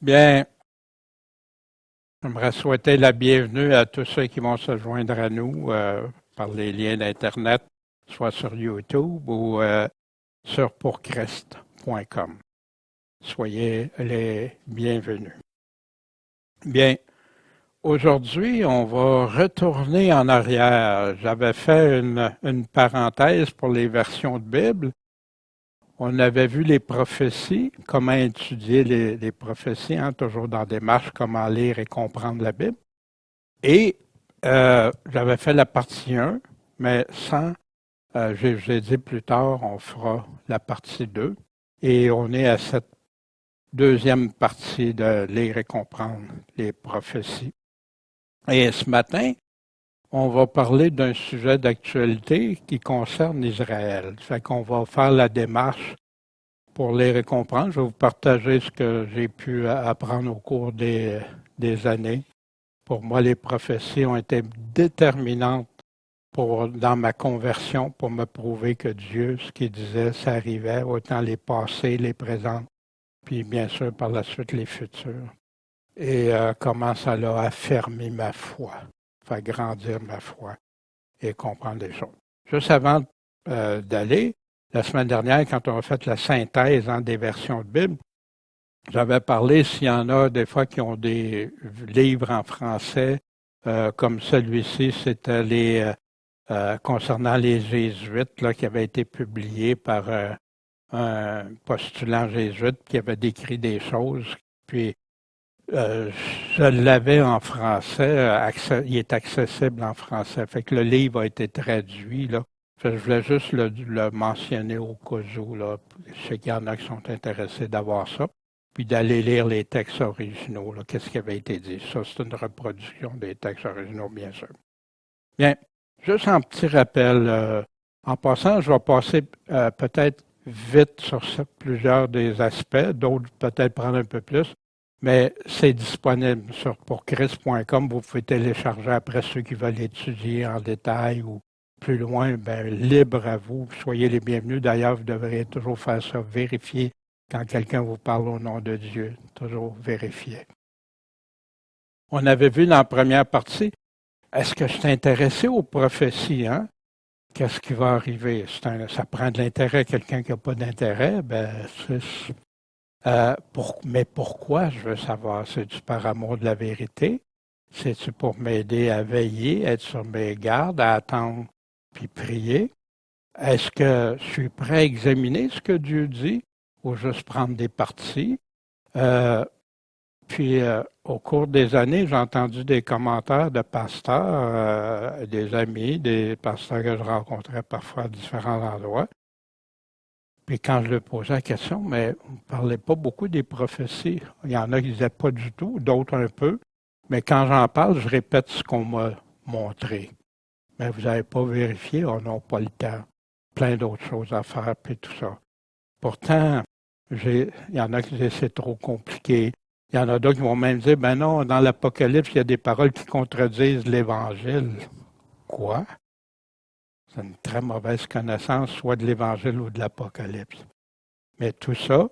Bien, j'aimerais souhaiter la bienvenue à tous ceux qui vont se joindre à nous par les liens d'Internet, soit sur YouTube ou sur pourchrist.com. Soyez les bienvenus. Bien, aujourd'hui, on va retourner en arrière. J'avais fait une parenthèse pour les versions de Bible. On avait vu les prophéties, comment étudier les prophéties, hein, toujours dans des marches, comment lire et comprendre la Bible. Et j'avais fait la partie 1, mais sans, j'ai dit plus tard, on fera la partie 2. Et on est à cette deuxième partie de lire et comprendre les prophéties. Et ce matin, on va parler d'un sujet d'actualité qui concerne Israël. Fait qu'on va faire la démarche pour lire et comprendre. Je vais vous partager ce que j'ai pu apprendre au cours des années. Pour moi, les prophéties ont été déterminantes dans ma conversion pour me prouver que Dieu, ce qu'il disait, ça arrivait, autant les passés, les présents, puis bien sûr par la suite les futurs. Et comment ça l'a affermi ma foi, fait grandir ma foi et comprendre les choses. Juste avant d'aller, la semaine dernière, quand on a fait la synthèse des versions de Bible, j'avais parlé s'il y en a des fois qui ont des livres en français, comme celui-ci, c'était les concernant les Jésuites, là, qui avait été publié par un postulant jésuite qui avait décrit des choses. Puis je l'avais en français, il est accessible en français. Fait que le livre a été traduit, là. Je voulais juste le mentionner au cas où, là. Je sais qu'il y en a qui sont intéressés d'avoir ça. Puis d'aller lire les textes originaux, là, qu'est-ce qui avait été dit. Ça, c'est une reproduction des textes originaux, bien sûr. Bien, juste un petit rappel. En passant, je vais passer peut-être vite sur plusieurs des aspects, d'autres peut-être prendre un peu plus, mais c'est disponible sur pourchrist.com. Vous pouvez télécharger après ceux qui veulent étudier en détail ou plus loin, ben, libre à vous. Soyez les bienvenus. D'ailleurs, vous devriez toujours faire ça, vérifier quand quelqu'un vous parle au nom de Dieu. Toujours vérifier. On avait vu dans la première partie, est-ce que je suis intéressé aux prophéties, hein? Qu'est-ce qui va arriver? Ça prend de l'intérêt. Quelqu'un qui n'a pas d'intérêt, ben, mais pourquoi je veux savoir? C'est-tu par amour de la vérité? C'est-tu pour m'aider à veiller, être sur mes gardes, à attendre puis prier? Est-ce que je suis prêt à examiner ce que Dieu dit ou juste prendre des parties? Puis, au cours des années, j'ai entendu des commentaires de pasteurs, des amis, des pasteurs que je rencontrais parfois à différents endroits. Puis quand je leur posais la question, mais vous ne parlez pas beaucoup des prophéties. Il y en a qui disaient pas du tout, d'autres un peu. Mais quand j'en parle, je répète ce qu'on m'a montré. Mais vous n'avez pas vérifié, on n'a pas le temps. Plein d'autres choses à faire, puis tout ça. Pourtant, il y en a qui disent c'est trop compliqué. Il y en a d'autres qui vont même dire, ben non, dans l'Apocalypse, il y a des paroles qui contredisent l'Évangile. Quoi? C'est une très mauvaise connaissance, soit de l'Évangile ou de l'Apocalypse. Mais tout ça,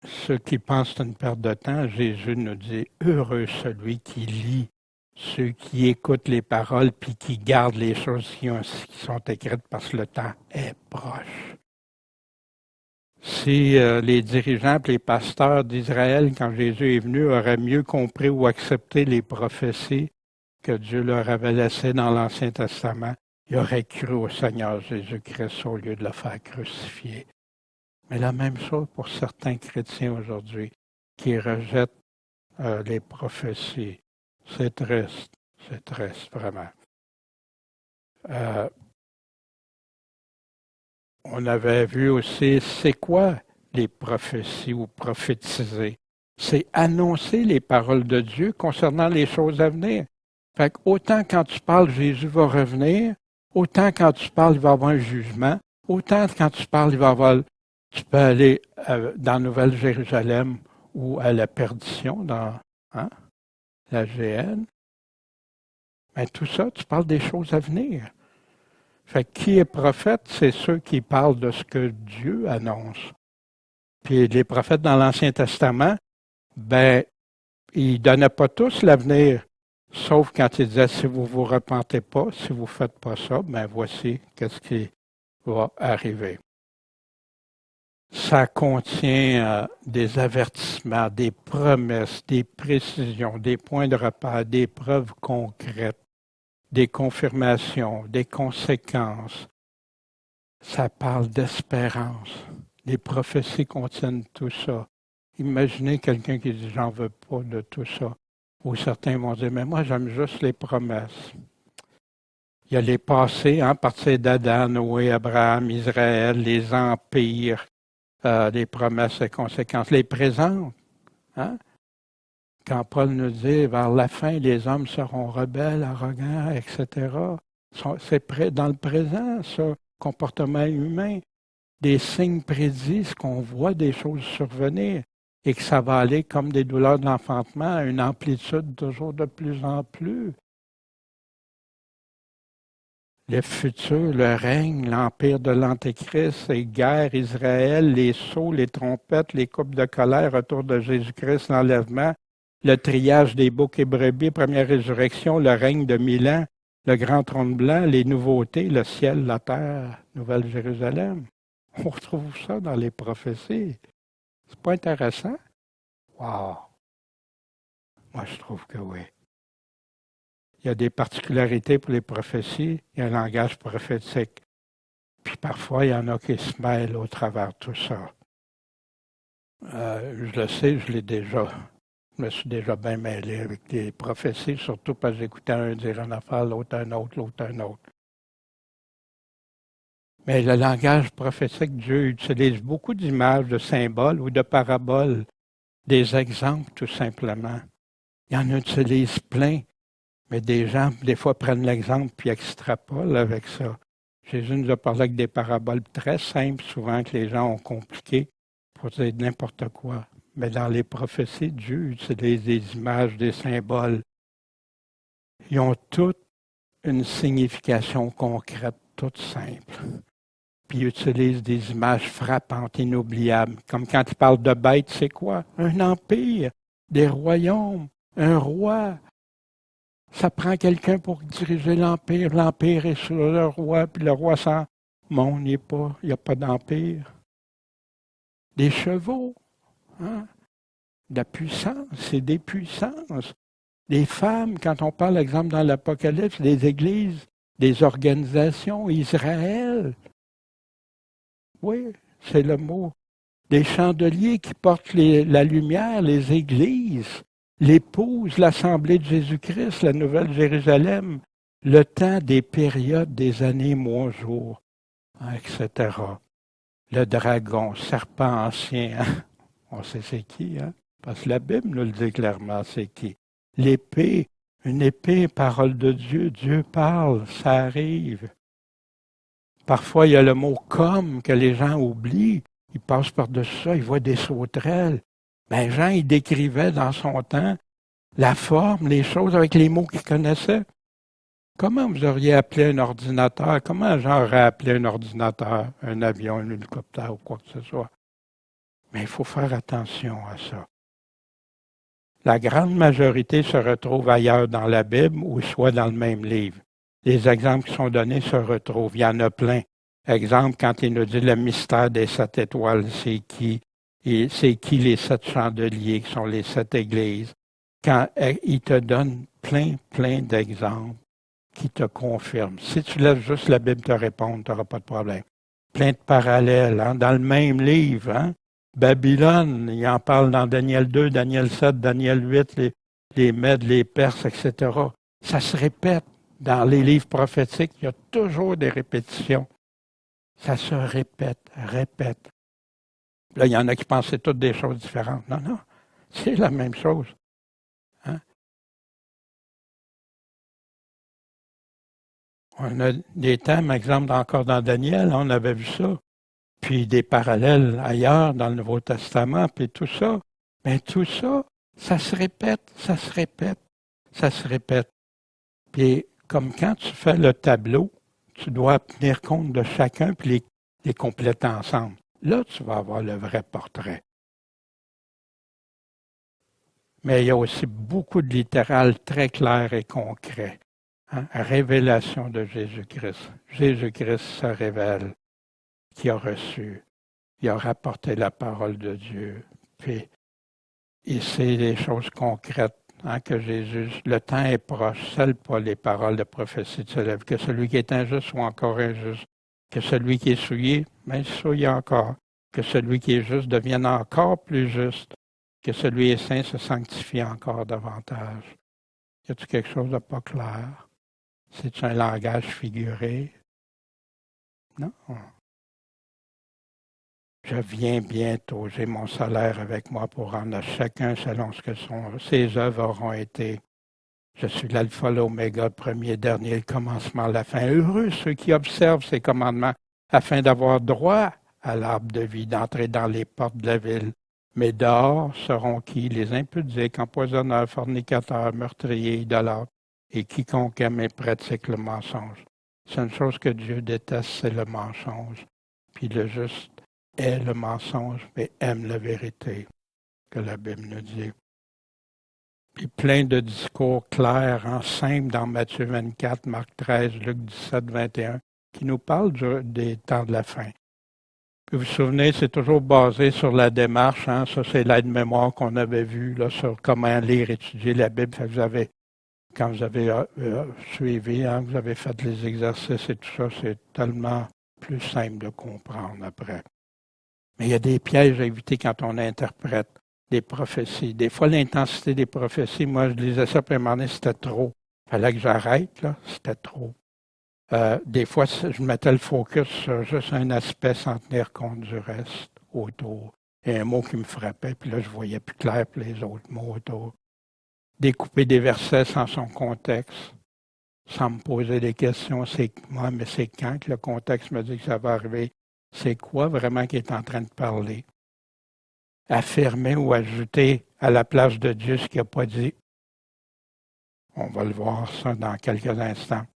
ceux qui pensent que c'est une perte de temps, Jésus nous dit, heureux celui qui lit, ceux qui écoutent les paroles puis qui gardent les choses qui sont écrites parce que le temps est proche. Si les dirigeants et les pasteurs d'Israël, quand Jésus est venu, auraient mieux compris ou accepté les prophéties que Dieu leur avait laissées dans l'Ancien Testament, ils auraient cru au Seigneur Jésus-Christ au lieu de le faire crucifier. Mais la même chose pour certains chrétiens aujourd'hui qui rejettent les prophéties. C'est triste vraiment. On avait vu aussi, c'est quoi les prophéties ou prophétiser? C'est annoncer les paroles de Dieu concernant les choses à venir. Fait autant quand tu parles, Jésus va revenir, autant quand tu parles, il va y avoir un jugement, autant quand tu parles, tu peux aller dans Nouvelle-Jérusalem ou à la perdition, dans la GN. Mais tout ça, tu parles des choses à venir. Fait qui est prophète, c'est ceux qui parlent de ce que Dieu annonce. Puis les prophètes dans l'Ancien Testament, ben, ils ne donnaient pas tous l'avenir, sauf quand ils disaient si vous ne vous repentez pas, si vous ne faites pas ça, ben voici qu'est-ce qui va arriver. Ça contient des avertissements, des promesses, des précisions, des points de repère, des preuves concrètes, des confirmations, des conséquences. Ça parle d'espérance. Les prophéties contiennent tout ça. Imaginez quelqu'un qui dit « j'en veux pas de tout ça ». Ou certains vont dire « mais moi j'aime juste les promesses ». Il y a les passés, à partir d'Adam, Noé, Abraham, Israël, les empires, les promesses et conséquences. Les présentes, hein? Quand Paul nous dit « vers la fin, les hommes seront rebelles, arrogants, etc. » C'est dans le présent, ça, comportement humain. Des signes prédits, ce qu'on voit des choses survenir et que ça va aller comme des douleurs de l'enfantement à une amplitude toujours de plus en plus. Le futur, le règne, l'empire de l'Antéchrist, les guerres, Israël, les sauts, les trompettes, les coupes de colère, retour de Jésus-Christ, l'enlèvement, le triage des boucs et brebis, première résurrection, le règne de 1000 ans, le grand trône blanc, les nouveautés, le ciel, la terre, Nouvelle Jérusalem. On retrouve ça dans les prophéties. C'est pas intéressant? Wow! Moi, je trouve que oui. Il y a des particularités pour les prophéties. Il y a un langage prophétique. Puis parfois, il y en a qui se mêlent au travers de tout ça. Je le sais, je me suis déjà bien mêlé avec des prophéties, surtout parce que j'écoutais un dire une affaire, l'autre un autre, l'autre un autre. Mais le langage prophétique, Dieu utilise beaucoup d'images, de symboles ou de paraboles, des exemples tout simplement. Il en utilise plein, mais des gens, des fois, prennent l'exemple puis extrapolent avec ça. Jésus nous a parlé avec des paraboles très simples, souvent que les gens ont compliquées pour dire n'importe quoi. Mais dans les prophéties, Dieu utilise des images, des symboles. Ils ont toutes une signification concrète, toute simple. Puis il utilise des images frappantes, inoubliables. Comme quand il parle de bêtes, c'est quoi? Un empire, des royaumes, un roi. Ça prend quelqu'un pour diriger l'empire. L'empire est sur le roi, puis le roi s'en... Non, il n'y a pas d'empire. Des chevaux, hein? De la puissance, c'est des puissances. Des femmes, quand on parle, exemple, dans l'Apocalypse, des églises, des organisations, Israël. Oui, c'est le mot. Des chandeliers qui portent la lumière, les églises, l'épouse, l'Assemblée de Jésus-Christ, la Nouvelle Jérusalem, le temps des périodes, des années, mois, jours, hein, etc. Le dragon, serpent ancien, hein? On sait c'est qui, hein? Parce que la Bible nous le dit clairement, c'est qui. L'épée, une épée, parole de Dieu, Dieu parle, ça arrive. Parfois, il y a le mot « comme » que les gens oublient. Ils passent par-dessus ça, ils voient des sauterelles. Ben, Jean, il décrivait dans son temps la forme, les choses avec les mots qu'il connaissait. Comment vous auriez appelé un ordinateur? Comment Jean aurait appelé un ordinateur, un avion, un hélicoptère ou quoi que ce soit? Mais il faut faire attention à ça. La grande majorité se retrouve ailleurs dans la Bible ou soit dans le même livre. Les exemples qui sont donnés se retrouvent. Il y en a plein. Exemple, quand il nous dit le mystère des 7 étoiles, c'est qui? Et c'est qui les 7 chandeliers qui sont les 7 églises? Quand il te donne plein d'exemples qui te confirment. Si tu laisses juste la Bible te répondre, tu n'auras pas de problème. Plein de parallèles, hein? Dans le même livre, hein? Babylone, il en parle dans Daniel 2, Daniel 7, Daniel 8, les Mèdes, les Perses, etc. Ça se répète dans les livres prophétiques, il y a toujours des répétitions. Ça se répète. Là, il y en a qui pensaient toutes des choses différentes. Non, c'est la même chose. Hein? On a des thèmes, exemple, encore dans Daniel, on avait vu ça. Puis des parallèles ailleurs dans le Nouveau Testament, puis tout ça. Mais tout ça, ça se répète. Puis comme quand tu fais le tableau, tu dois tenir compte de chacun puis les compléter ensemble. là, tu vas avoir le vrai portrait. Mais il y a aussi beaucoup de littéral très clair et concret. Hein? Révélation de Jésus-Christ. Jésus-Christ se révèle, qui a reçu. Il a rapporté la parole de Dieu. Puis, et c'est des choses concrètes hein, que Jésus, le temps est proche, seul pas les paroles de prophétie de se lève, que celui qui est injuste soit encore injuste, que celui qui est souillé, mais souillé encore, que celui qui est juste devienne encore plus juste, que celui qui est saint se sanctifie encore davantage. Y a-t-il quelque chose de pas clair? C'est un langage figuré? Non. Je viens bientôt, j'ai mon salaire avec moi pour rendre à chacun selon ce que ses œuvres auront été. Je suis l'alpha, l'oméga, le premier, dernier, le commencement, la fin. Heureux ceux qui observent ces commandements afin d'avoir droit à l'arbre de vie, d'entrer dans les portes de la ville. Mais dehors seront qui? Les impudiques, empoisonneurs, fornicateurs, meurtriers, idolâtres, et quiconque aime et pratique le mensonge. C'est une chose que Dieu déteste, c'est le mensonge. Puis le juste est le mensonge, mais aime la vérité, que la Bible nous dit. Puis plein de discours clairs, hein, simples dans Matthieu 24, Marc 13, Luc 17, 21, qui nous parlent des temps de la fin. Puis vous vous souvenez, c'est toujours basé sur la démarche, hein, ça c'est l'aide-mémoire qu'on avait vu là, sur comment lire, étudier la Bible. Fait que vous avez, quand vous avez suivi, hein, vous avez fait les exercices et tout ça, c'est tellement plus simple de comprendre après. Mais il y a des pièges à éviter quand on interprète des prophéties. Des fois, l'intensité des prophéties, moi, je lisais ça, puis à un moment donné, c'était trop. Il fallait que j'arrête, là, c'était trop. Des fois, je mettais le focus sur juste un aspect sans tenir compte du reste autour. Et un mot qui me frappait, puis là, je voyais plus clair pour les autres mots autour. Découper des versets sans son contexte, sans me poser des questions. C'est moi, mais c'est quand que le contexte me dit que ça va arriver? C'est quoi vraiment qui est en train de parler? Affirmer ou ajouter à la place de Dieu ce qu'il n'a pas dit. On va le voir ça dans quelques instants.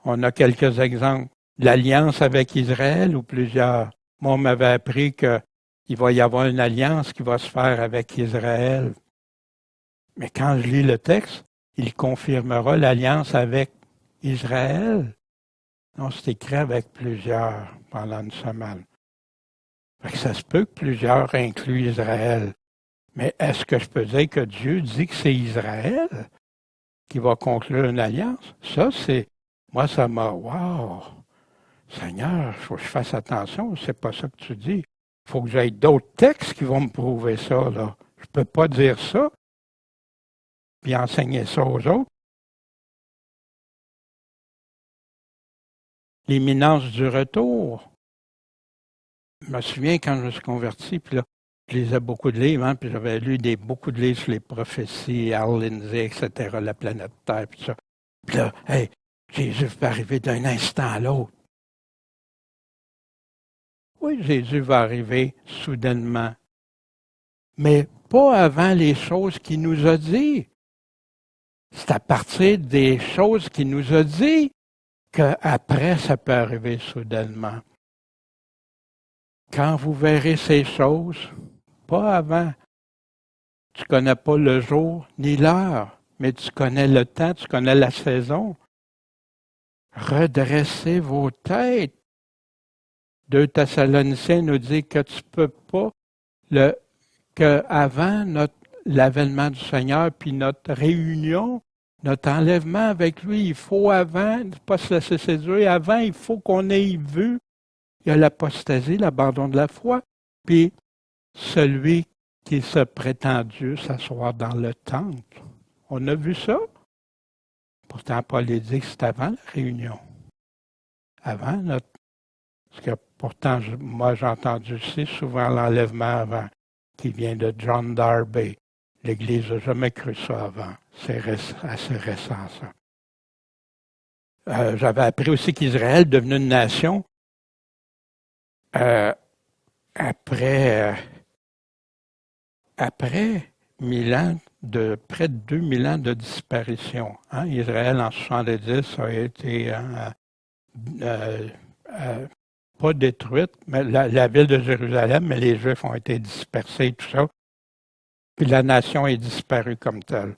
On a quelques exemples. L'alliance avec Israël ou plusieurs. Moi, on m'avait appris qu'il va y avoir une alliance qui va se faire avec Israël. Mais quand je lis le texte, il confirmera l'alliance avec Israël. Non, c'est écrit avec plusieurs pendant une semaine. Fait que ça se peut que plusieurs incluent Israël. Mais est-ce que je peux dire que Dieu dit que c'est Israël qui va conclure une alliance? Ça, c'est... Moi, ça m'a... Wow! Seigneur, il faut que je fasse attention, c'est pas ça que tu dis. Il faut que j'aille d'autres textes qui vont me prouver ça, là. Je ne peux pas dire ça, puis enseigner ça aux autres. L'imminence du retour. Je me souviens quand je me suis converti, puis là, je lisais beaucoup de livres, hein, puis j'avais lu beaucoup de livres sur les prophéties, Al Lindsay, etc., la planète Terre, puis ça. Puis là, hey, Jésus va arriver d'un instant à l'autre. Oui, Jésus va arriver soudainement, mais pas avant les choses qu'il nous a dit. C'est à partir des choses qu'il nous a dit qu'après, ça peut arriver soudainement. Quand vous verrez ces choses, pas avant. Tu ne connais pas le jour ni l'heure, mais tu connais le temps, tu connais la saison. Redressez vos têtes. 2 Thessaloniciens nous dit que tu ne peux pas, qu'avant l'avènement du Seigneur, puis notre réunion, notre enlèvement avec lui, il faut avant, ne pas se laisser séduire, avant, il faut qu'on ait vu. Il y a l'apostasie, l'abandon de la foi, puis celui qui se prétend Dieu s'asseoir dans le temple. On a vu ça? Pourtant, Paul dit que c'est avant la réunion. Avant notre... Parce que pourtant, moi, j'ai entendu aussi souvent l'enlèvement avant, qui vient de John Darby. L'Église n'a jamais cru ça avant. C'est assez récent, ça. J'avais appris aussi qu'Israël, devenu une nation, après 1000 ans, près de 2000 ans de disparition. Hein? Israël, en 70, a été pas détruite, mais la ville de Jérusalem, mais les Juifs ont été dispersés, tout ça. Puis la nation est disparue comme telle.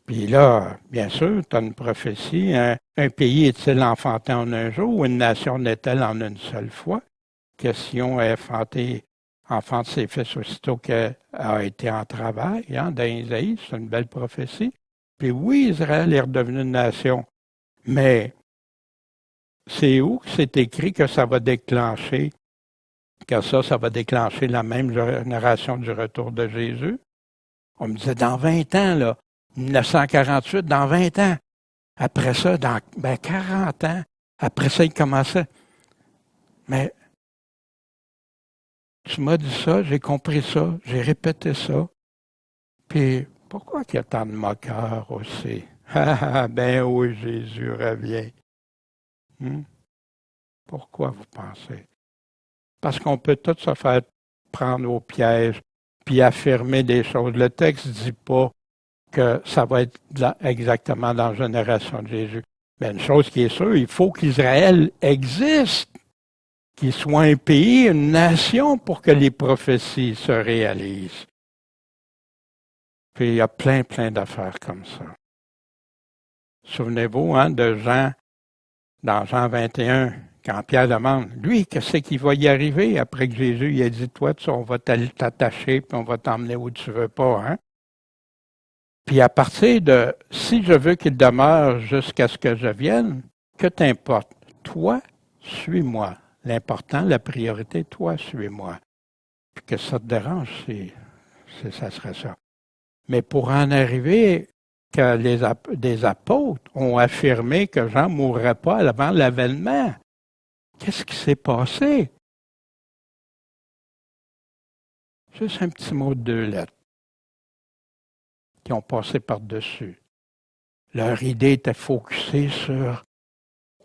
Puis là, bien sûr, tu as une prophétie. Un pays est-il enfanté en un jour ou une nation naît-elle en une seule fois? Question enfante ses fils aussitôt qu'elle a été en travail, hein, dans Isaïe, c'est une belle prophétie. Puis oui, Israël est redevenu une nation, mais c'est où que c'est écrit que ça va déclencher, que ça va déclencher la même génération du retour de Jésus? On me disait dans 20 ans, là, 1948, dans 20 ans. Après ça, dans 40 ans. Après ça, il commençait. Mais tu m'as dit ça, j'ai compris ça, j'ai répété ça. Puis pourquoi qu'il y a tant de moqueurs aussi? Ah, ben oui, Jésus revient. Pourquoi vous pensez? Parce qu'on peut tout se faire prendre au piège puis affirmer des choses. Le texte ne dit pas que ça va être exactement dans la génération de Jésus. Mais une chose qui est sûre, il faut qu'Israël existe, qu'il soit un pays, une nation pour que les prophéties se réalisent. Puis il y a plein d'affaires comme ça. Souvenez-vous de Jean, dans Jean 21, quand Pierre demande, lui, qu'est-ce qui va y arriver après que Jésus il a dit, toi, on va t'attacher puis on va t'emmener où tu veux pas, hein? Puis à partir de si je veux qu'il demeure jusqu'à ce que je vienne, que t'importe? Toi, suis-moi. L'important, la priorité, toi, suis-moi. Puis que ça te dérange, ça serait ça. Mais pour en arriver que des apôtres ont affirmé que Jean ne mourrait pas avant l'avènement, qu'est-ce qui s'est passé? Juste un petit mot de 2 lettres qui ont passé par-dessus. Leur idée était focusée sur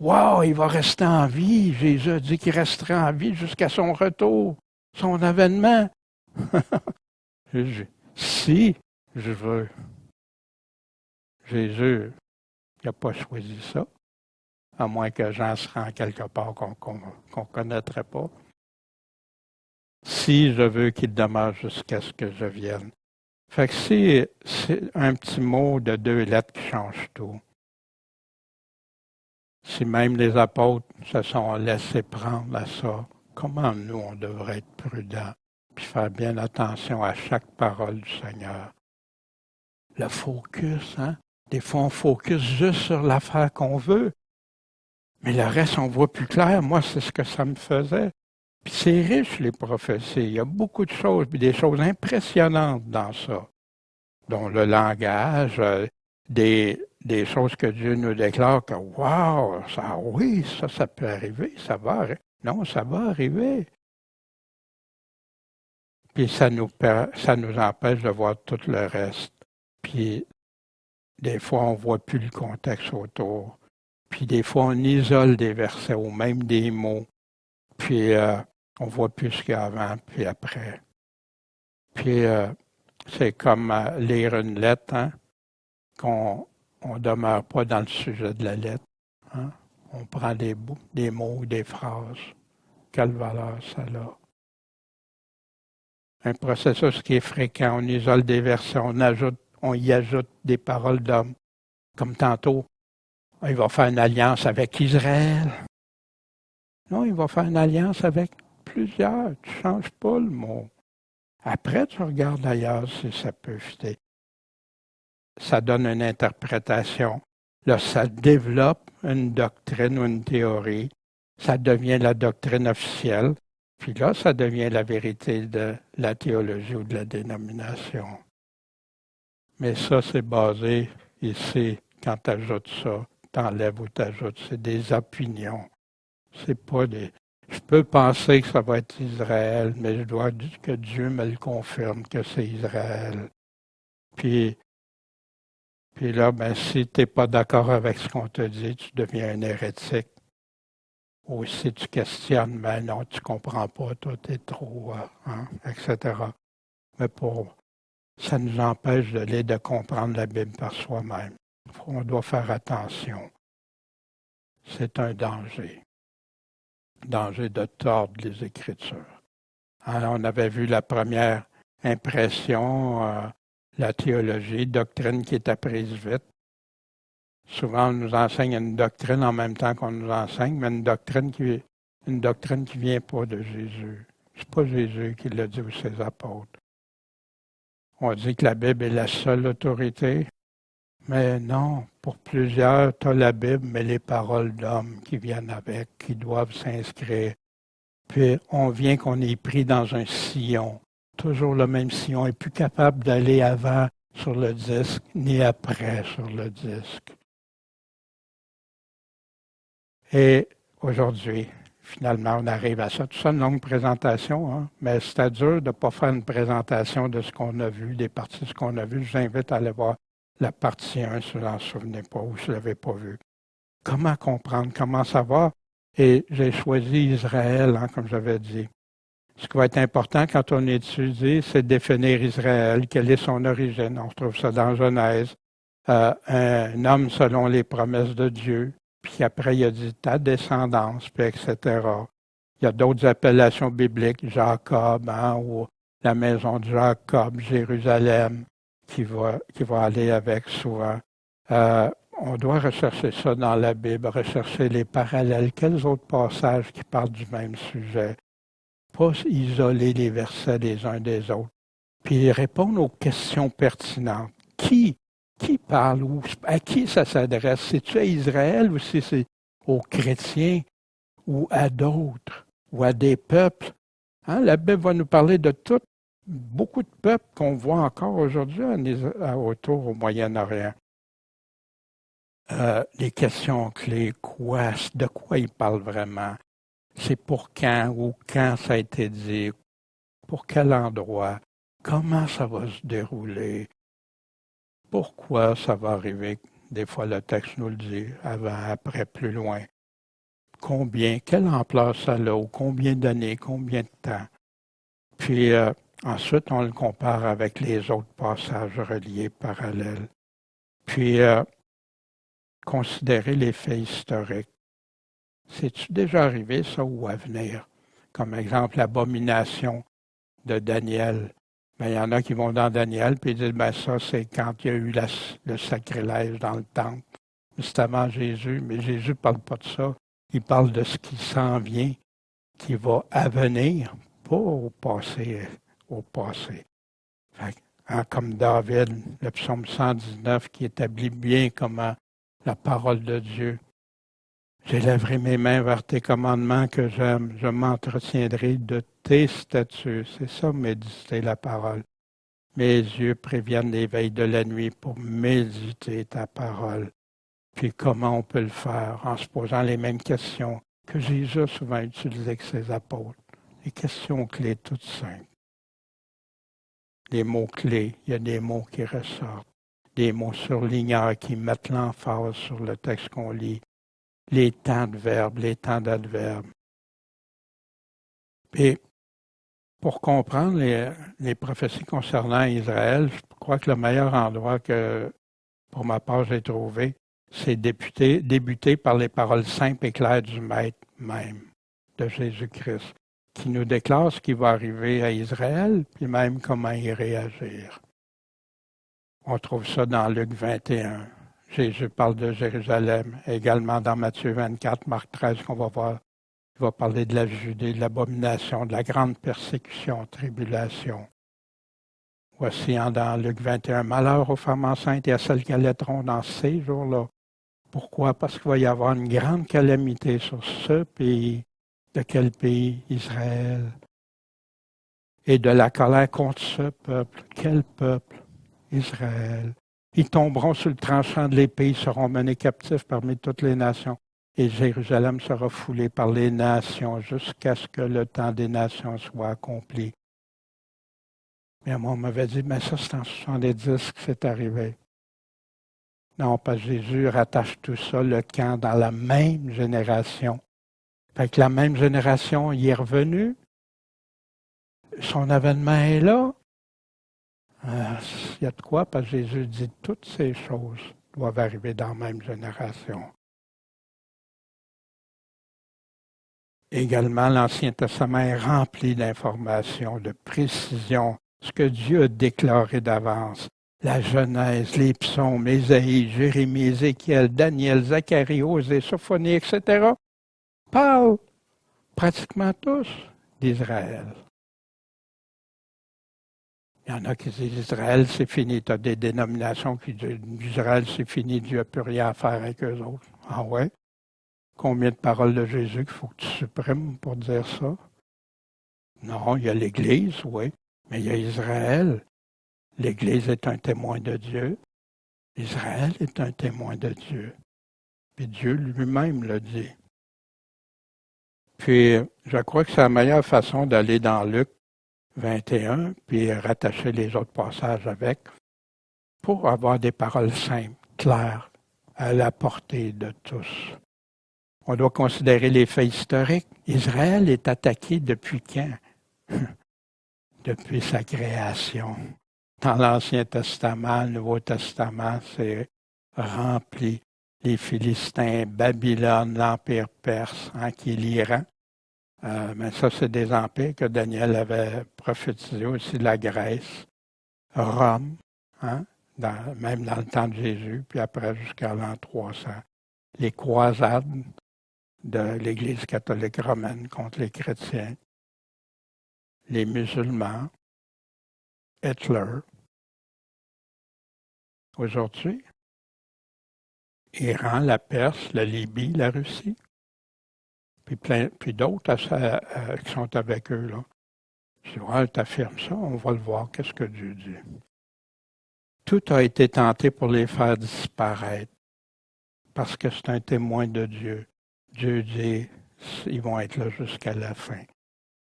wow, il va rester en vie. Jésus a dit qu'il resterait en vie jusqu'à son retour, son avènement. Si je veux. Jésus n'a pas choisi ça, à moins que Jean se rende quelque part qu'on ne connaîtrait pas. Si je veux qu'il demeure jusqu'à ce que je vienne. Fait que c'est un petit mot de 2 lettres qui change tout. Si même les apôtres se sont laissés prendre à ça, comment nous, on devrait être prudents puis faire bien attention à chaque parole du Seigneur? Le focus, hein? Des fois, on focus juste sur l'affaire qu'on veut, mais le reste, on voit plus clair. Moi, c'est ce que ça me faisait. Puis c'est riche, les prophéties. Il y a beaucoup de choses, puis des choses impressionnantes dans ça, dont le langage, des choses que Dieu nous déclare que, wow, ça, oui, ça peut arriver, ça va arriver. Non, ça va arriver. Puis ça nous empêche de voir tout le reste. Puis des fois, on ne voit plus le contexte autour. Puis des fois, on isole des versets ou même des mots. Puis on ne voit plus ce qu'il y a avant puis après. Puis c'est comme lire une lettre, hein, qu'on ne demeure pas dans le sujet de la lettre. Hein. On prend des mots, des phrases. Quelle valeur ça a? Un processus qui est fréquent. On isole des versets, on y ajoute des paroles d'hommes. Comme tantôt, il va faire une alliance avec Israël. Non, il va faire une alliance avec plusieurs. Tu ne changes pas le mot. Après, tu regardes ailleurs si ça peut fitter. Ça donne une interprétation. Là, ça développe une doctrine ou une théorie. Ça devient la doctrine officielle. Puis là, ça devient la vérité de la théologie ou de la dénomination. Mais ça, c'est basé ici, quand tu ajoutes ça, tu enlèves ou tu ajoutes, c'est des opinions. C'est pas des. Je peux penser que ça va être Israël, mais je dois dire que Dieu me le confirme que c'est Israël. Puis là, si tu n'es pas d'accord avec ce qu'on te dit, tu deviens un hérétique. Ou si tu questionnes, non, tu ne comprends pas, toi, tu es trop, etc. Mais ça nous empêche de comprendre la Bible par soi-même. On doit faire attention. C'est un danger. danger de tordre les Écritures. Alors, on avait vu la première impression, la théologie, doctrine qui est apprise vite. Souvent, on nous enseigne une doctrine en même temps qu'on nous enseigne, mais une doctrine qui vient pas de Jésus. C'est pas Jésus qui l'a dit aux ses apôtres. On dit que la Bible est la seule autorité, mais non, pour plusieurs, tu as la Bible, mais les paroles d'hommes qui viennent avec, qui doivent s'inscrire. Puis on vient qu'on est pris dans un sillon, toujours le même sillon, on n'est plus capable d'aller avant sur le disque, ni après sur le disque. Et aujourd'hui, finalement, on arrive à ça. Tout ça, une longue présentation, hein? Mais c'était dur de ne pas faire une présentation de ce qu'on a vu, des parties de ce qu'on a vu. Je vous invite à aller voir la partie 1 si vous n'en souvenez pas ou si vous ne l'avez pas vu. Comment comprendre, comment savoir? Et j'ai choisi Israël, hein, comme j'avais dit. Ce qui va être important quand on étudie, c'est de définir Israël, quelle est son origine. On trouve ça dans Genèse. Un homme selon les promesses de Dieu. Puis après, il a dit ta descendance, puis etc. Il y a d'autres appellations bibliques, Jacob, hein, ou la maison de Jacob, Jérusalem, qui va aller avec souvent. On doit rechercher ça dans la Bible, rechercher les parallèles. Quels autres passages qui parlent du même sujet? Pas isoler les versets les uns des autres. Puis répondre aux questions pertinentes. Qui parle ou à qui ça s'adresse? C'est-tu à Israël ou si c'est aux chrétiens ou à d'autres ou à des peuples? Hein? La Bible va nous parler de beaucoup de peuples qu'on voit encore aujourd'hui autour au Moyen-Orient. Les questions clés, de quoi il parle vraiment? C'est pour quand ou quand ça a été dit? Pour quel endroit? Comment ça va se dérouler? Pourquoi ça va arriver? Des fois, le texte nous le dit, avant, après, plus loin. Combien, quelle ampleur ça a, ou combien d'années, combien de temps? Puis ensuite, on le compare avec les autres passages reliés parallèles. Puis, considérer les faits historiques. C'est-tu déjà arrivé, ça, ou à venir? Comme exemple, l'abomination de Daniel. Mais il y en a qui vont dans Daniel puis ils disent ben ça, c'est quand il y a eu le sacrilège dans le temple. C'est avant Jésus, mais Jésus ne parle pas de ça. Il parle de ce qui s'en vient, qui va avenir, pas au passé. Fait, hein, comme David, le psaume 119 qui établit bien comment la parole de Dieu. J'élèverai mes mains vers tes commandements que j'aime. Je m'entretiendrai de tes statuts. C'est ça, méditer la parole. Mes yeux préviennent les veilles de la nuit pour méditer ta parole. Puis comment on peut le faire? En se posant les mêmes questions que Jésus a souvent utilisées avec ses apôtres. Les questions clés toutes simples. Des mots clés, il y a des mots qui ressortent. Des mots surligneurs qui mettent l'emphase sur le texte qu'on lit. Les temps de verbe, les temps d'adverbe. Et pour comprendre les prophéties concernant Israël, je crois que le meilleur endroit que, pour ma part, j'ai trouvé, c'est débuter par les paroles simples et claires du Maître même, de Jésus-Christ, qui nous déclare ce qui va arriver à Israël, puis même comment y réagir. On trouve ça dans Luc 21. Jésus parle de Jérusalem, également dans Matthieu 24, Marc 13, qu'on va voir. Il va parler de la Judée, de l'abomination, de la grande persécution, tribulation. Voici dans Luc 21, malheur aux femmes enceintes et à celles qui allaiteront dans ces jours-là. Pourquoi? Parce qu'il va y avoir une grande calamité sur ce pays. De quel pays? Israël. Et de la colère contre ce peuple. Quel peuple? Israël. Ils tomberont sur le tranchant de l'épée, ils seront menés captifs parmi toutes les nations. Et Jérusalem sera foulée par les nations jusqu'à ce que le temps des nations soit accompli. Mais moi, on m'avait dit, mais ça, c'est en 70 que c'est arrivé. Non, parce que Jésus rattache tout ça, le camp, dans la même génération. Fait que la même génération y est revenue. Son avènement est là. Il y a de quoi, parce que Jésus dit toutes ces choses doivent arriver dans la même génération. Également, l'Ancien Testament est rempli d'informations, de précisions, ce que Dieu a déclaré d'avance. La Genèse, les psaumes, Ésaïe, Jérémie, Ézéchiel, Daniel, Zacharie, Osée, Sophonie, etc., parlent pratiquement tous d'Israël. Il y en a qui disent Israël, c'est fini. Tu as des dénominations qui disent Israël, c'est fini, Dieu n'a plus rien à faire avec eux autres. Ah ouais? Combien de paroles de Jésus qu'il faut que tu supprimes pour dire ça? Non, il y a l'Église, oui, mais il y a Israël. L'Église est un témoin de Dieu. Israël est un témoin de Dieu. Puis Dieu lui-même le dit. Puis, je crois que c'est la meilleure façon d'aller dans Luc 21, puis rattacher les autres passages avec, pour avoir des paroles simples, claires, à la portée de tous. On doit considérer les faits historiques. Israël est attaqué depuis quand? Depuis sa création. Dans l'Ancien Testament, le Nouveau Testament, c'est rempli. Les Philistins, Babylone, l'Empire perse, qui est l'Iran. Mais ça, c'est des empires que Daniel avait prophétisé aussi, la Grèce, Rome, même dans le temps de Jésus, puis après jusqu'à l'an 300. Les croisades de l'Église catholique romaine contre les chrétiens, les musulmans, Hitler. Aujourd'hui, Iran, la Perse, la Libye, la Russie, puis d'autres qui sont avec eux. Là. Je dis, ouais, tu affirmes ça, on va le voir, qu'est-ce que Dieu dit. Tout a été tenté pour les faire disparaître, parce que c'est un témoin de Dieu. Dieu dit, ils vont être là jusqu'à la fin.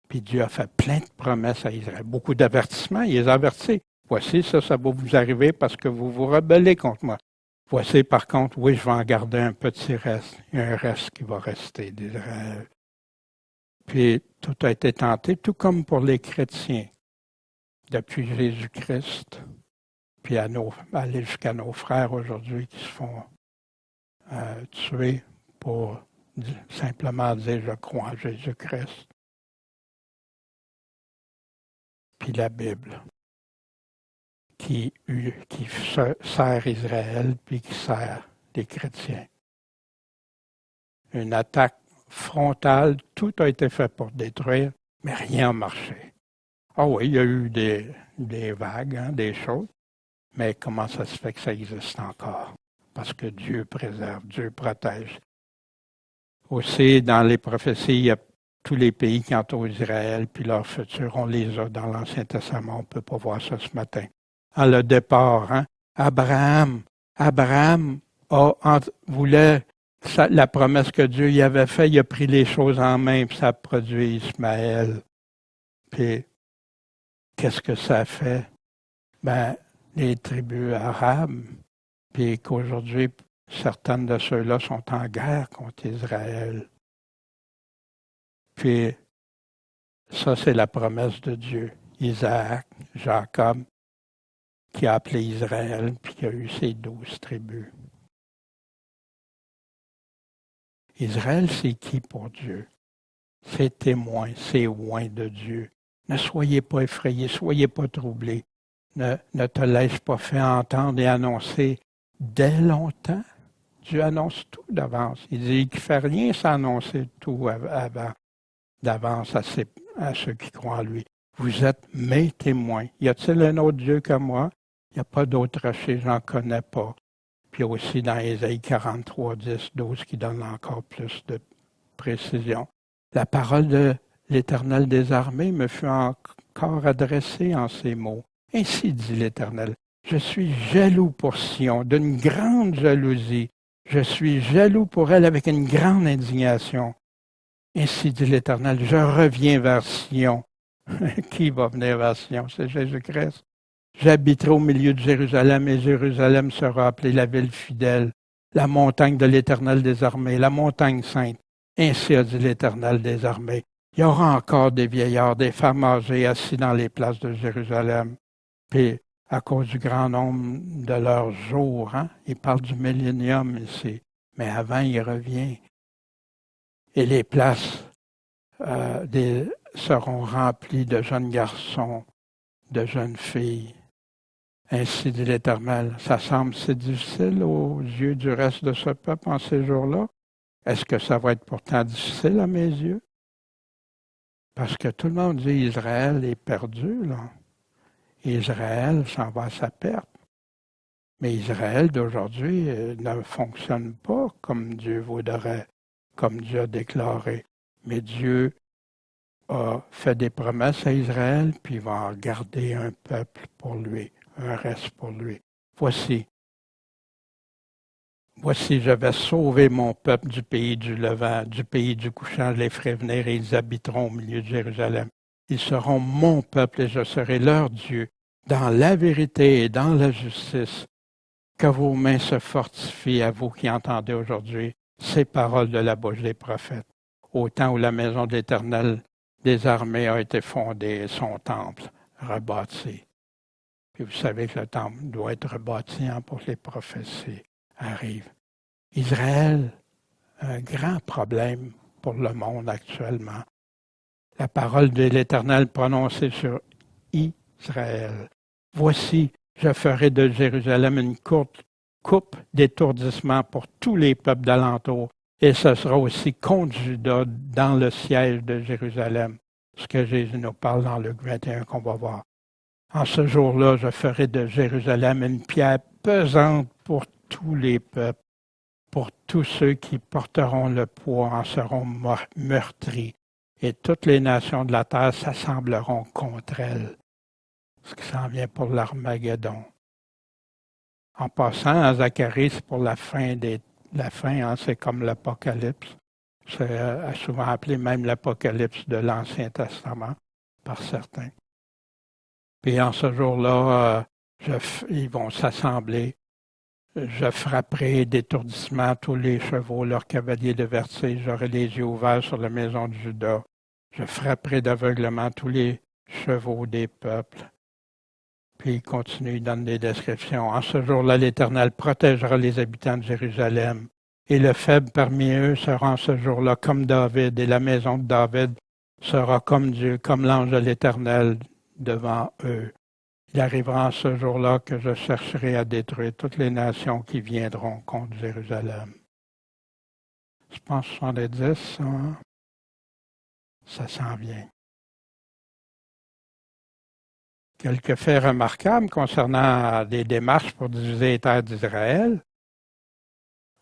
Puis Dieu a fait plein de promesses à Israël, beaucoup d'avertissements, il les a avertis. Voici, ça va vous arriver parce que vous vous rebellez contre moi. Voici, par contre, oui, je vais en garder un petit reste. Il y a un reste qui va rester d'Israël. Puis tout a été tenté, tout comme pour les chrétiens, depuis Jésus-Christ, puis aller jusqu'à nos frères aujourd'hui qui se font tuer pour simplement dire je crois en Jésus-Christ. Puis la Bible, qui sert Israël, puis qui sert les chrétiens. Une attaque frontale, tout a été fait pour détruire, mais rien n'a marché. Ah oui, il y a eu des vagues, des choses, mais comment ça se fait que ça existe encore? Parce que Dieu préserve, Dieu protège. Aussi, dans les prophéties, il y a tous les pays qui entourent Israël, puis leur futur, on les a dans l'Ancien Testament, on ne peut pas voir ça ce matin. À le départ, Abraham voulait la promesse que Dieu y avait faite, il a pris les choses en main, puis ça a produit Ismaël. Puis, qu'est-ce que ça fait? Les tribus arabes, puis qu'aujourd'hui, certaines de ceux-là sont en guerre contre Israël. Puis, ça, c'est la promesse de Dieu. Isaac, Jacob, qui a appelé Israël, puis qui a eu ses 12 tribus. Israël, c'est qui pour Dieu? C'est témoin, c'est oint de Dieu. Ne soyez pas effrayés, soyez pas troublés. Ne te laisse pas faire entendre et annoncer dès longtemps. Dieu annonce tout d'avance. Il dit qu'il ne fait rien sans annoncer tout d'avance à ceux qui croient en lui. Vous êtes mes témoins. Y a-t-il un autre Dieu que moi? Il n'y a pas d'autre rocher, j'en connais pas. Puis aussi dans Ésaïe 43, 10, 12, qui donne encore plus de précision. La parole de l'Éternel des armées me fut encore adressée en ces mots. Ainsi dit l'Éternel, je suis jaloux pour Sion, d'une grande jalousie. Je suis jaloux pour elle avec une grande indignation. Ainsi dit l'Éternel, je reviens vers Sion. Qui va venir vers Sion? C'est Jésus-Christ. J'habiterai au milieu de Jérusalem et Jérusalem sera appelée la ville fidèle, la montagne de l'Éternel des armées, la montagne sainte. Ainsi a dit l'Éternel des armées. Il y aura encore des vieillards, des femmes âgées assis dans les places de Jérusalem. Puis, à cause du grand nombre de leurs jours, il parle du millénium ici, mais avant, il revient. Et les places seront remplis de jeunes garçons, de jeunes filles. Ainsi dit l'Éternel. Ça semble si difficile aux yeux du reste de ce peuple en ces jours-là. Est-ce que ça va être pourtant difficile à mes yeux? Parce que tout le monde dit Israël est perdu, là. Israël s'en va à sa perte. Mais Israël d'aujourd'hui ne fonctionne pas comme Dieu voudrait, comme Dieu a déclaré. Mais Dieu a fait des promesses à Israël, puis il va en garder un peuple pour lui, un reste pour lui. Voici, je vais sauver mon peuple du pays du Levant, du pays du couchant, je les ferai venir et ils habiteront au milieu de Jérusalem. Ils seront mon peuple et je serai leur Dieu, dans la vérité et dans la justice. Que vos mains se fortifient à vous qui entendez aujourd'hui ces paroles de la bouche des prophètes, au temps où la maison de l'Éternel des armées a été fondée et son temple rebâti. Puis vous savez que le temple doit être rebâti pour que les prophéties arrivent. Israël, un grand problème pour le monde actuellement. La parole de l'Éternel prononcée sur Israël. Voici, je ferai de Jérusalem une coupe d'étourdissement pour tous les peuples d'alentour, et ce sera aussi contre Juda dans le siège de Jérusalem, ce que Jésus nous parle dans Luc 21 qu'on va voir. En ce jour-là, je ferai de Jérusalem une pierre pesante pour tous les peuples, pour tous ceux qui porteront le poids en seront meurtris, et toutes les nations de la terre s'assembleront contre elle. Ce qui s'en vient pour l'Armageddon. En passant à Zacharie, c'est pour la fin, c'est comme l'Apocalypse. C'est souvent appelé même l'Apocalypse de l'Ancien Testament par certains. Puis en ce jour-là, ils vont s'assembler. Je frapperai d'étourdissement tous les chevaux, leurs cavaliers de vertige. J'aurai les yeux ouverts sur la maison de Juda. Je frapperai d'aveuglement tous les chevaux des peuples. Puis il continue, il donne des descriptions. En ce jour-là, l'Éternel protégera les habitants de Jérusalem. Et le faible parmi eux sera en ce jour-là comme David, et la maison de David sera comme Dieu, comme l'ange de l'Éternel devant eux. Il arrivera en ce jour-là que je chercherai à détruire toutes les nations qui viendront contre Jérusalem. Je pense 70, ça s'en vient. Quelques faits remarquables concernant des démarches pour diviser les terres d'Israël.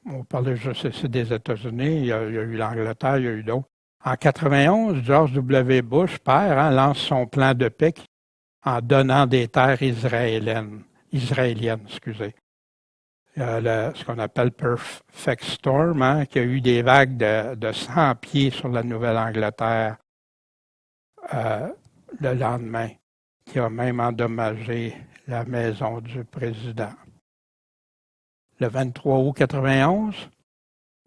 On parlait juste ici des États-Unis, il y a eu l'Angleterre, il y a eu d'autres. En 91, George W. Bush, père, lance son plan de paix en donnant des terres israéliennes. Ce qu'on appelle Perfect Storm, qui a eu des vagues de 100 pieds sur la Nouvelle-Angleterre le lendemain, qui a même endommagé la maison du président. Le 23 août 91,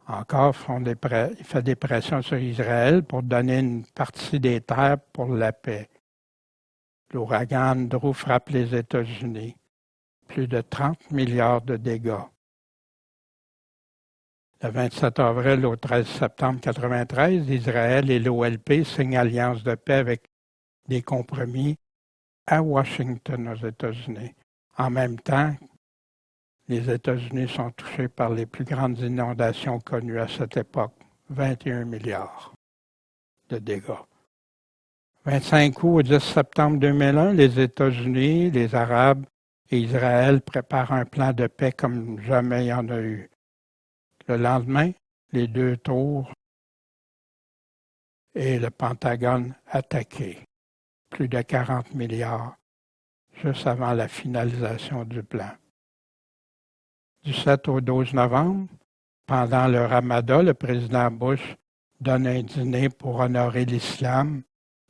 encore, il fait des pressions sur Israël pour donner une partie des terres pour la paix. L'ouragan Andrew frappe les États-Unis. Plus de 30 milliards de dégâts. Le 27 avril au 13 septembre 1993, Israël et l'OLP signent alliance de paix avec des compromis à Washington, aux États-Unis. En même temps, les États-Unis sont touchés par les plus grandes inondations connues à cette époque, 21 milliards de dégâts. 25 août au 10 septembre 2001, les États-Unis, les Arabes et Israël préparent un plan de paix comme jamais il y en a eu. Le lendemain, les deux tours et le Pentagone attaqués. Plus de 40 milliards, juste avant la finalisation du plan. Du 7 au 12 novembre, pendant le Ramadan, le président Bush donne un dîner pour honorer l'islam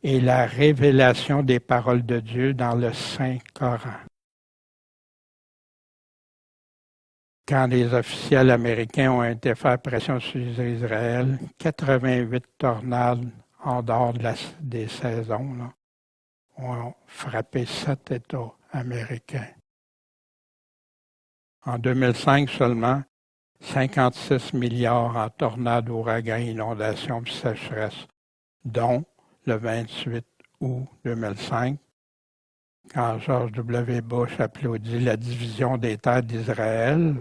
et la révélation des paroles de Dieu dans le Saint-Coran. Quand les officiels américains ont été faire pression sur Israël, 88 tornades en dehors des saisons ont frappé 7 États américains. En 2005 seulement, 56 milliards en tornades, ouragans, inondations et sécheresses dont le 28 août 2005, quand George W. Bush applaudit la division des terres d'Israël,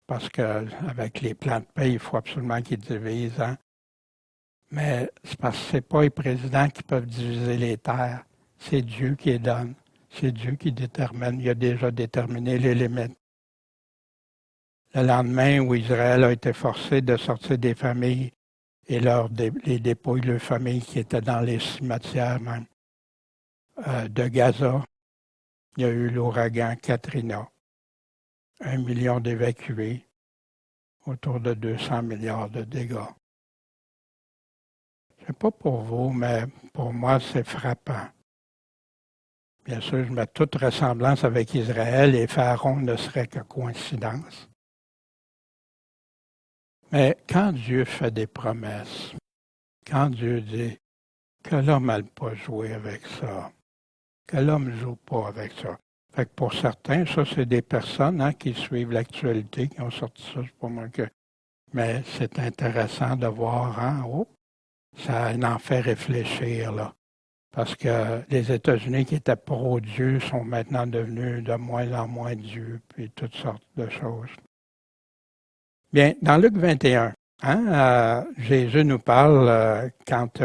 parce qu'avec les plans de paix, il faut absolument qu'ils divisent. Hein? Mais c'est parce que ce n'est pas les présidents qui peuvent diviser les terres. C'est Dieu qui les donne. C'est Dieu qui détermine. Il a déjà déterminé les limites. Le lendemain où Israël a été forcé de sortir des familles et les dépouilles de leurs familles qui étaient dans les cimetières même de Gaza, il y a eu l'ouragan Katrina. 1 million d'évacués, autour de 200 milliards de dégâts. Je ne sais pas pour vous, mais pour moi, c'est frappant. Bien sûr, je mets toute ressemblance avec Israël et Pharaon ne serait que coïncidence. Mais quand Dieu fait des promesses, quand Dieu dit que l'homme n'a pas joué avec ça, que l'homme ne joue pas avec ça. Fait que pour certains, ça, c'est des personnes qui suivent l'actualité, qui ont sorti ça, c'est pas moi que. Mais c'est intéressant de voir, ça en fait réfléchir, là. Parce que les États-Unis qui étaient pro-Dieu sont maintenant devenus de moins en moins Dieu, puis toutes sortes de choses. Bien, dans Luc 21, Jésus nous parle quand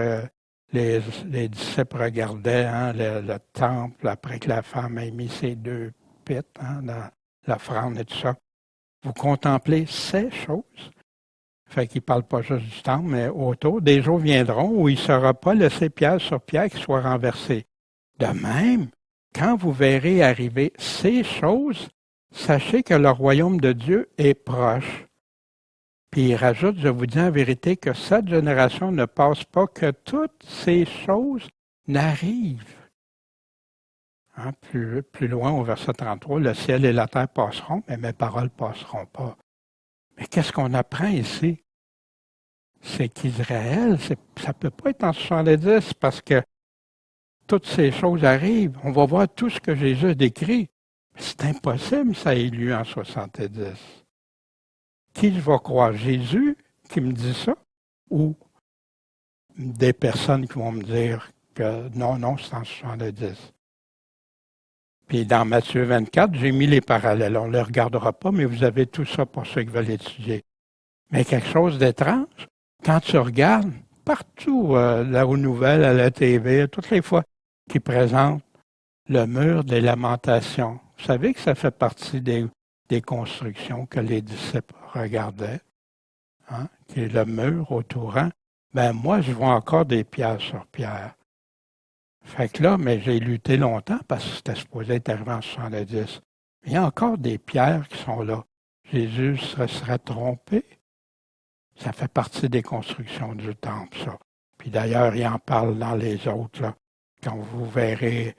les disciples regardaient le temple après que la femme ait mis ses 2 pites dans l'offrande et tout ça. Vous contemplez ces choses. Fait qu'il ne parle pas juste du temple, mais autour, des jours viendront où il ne sera pas laissé pierre sur pierre qui soit renversé. De même, quand vous verrez arriver ces choses, sachez que le royaume de Dieu est proche. Puis il rajoute, je vous dis en vérité que cette génération ne passe pas que toutes ces choses n'arrivent. Plus loin au verset 33, le ciel et la terre passeront, mais mes paroles ne passeront pas. Mais qu'est-ce qu'on apprend ici? C'est qu'Israël, ça ne peut pas être en 70 parce que toutes ces choses arrivent. On va voir tout ce que Jésus a décrit. C'est impossible, ça ait lieu en 70. Qui je vais croire? Jésus qui me dit ça? Ou des personnes qui vont me dire que non, c'est en 70. Puis dans Matthieu 24, j'ai mis les parallèles. On ne les regardera pas, mais vous avez tout ça pour ceux qui veulent étudier. Mais quelque chose d'étrange, quand tu regardes partout, là aux nouvelles, à la TV, toutes les fois qu'ils présentent le mur des lamentations, vous savez que ça fait partie des constructions que les disciples regardaient, qui est le mur autour. Ben moi, je vois encore des pierres sur pierre. Fait que là, mais j'ai lutté longtemps parce que c'était supposé être arrivé en 70. Il y a encore des pierres qui sont là. Jésus serait trompé. Ça fait partie des constructions du temple, ça. Puis d'ailleurs, il en parle dans les autres, là. Quand vous verrez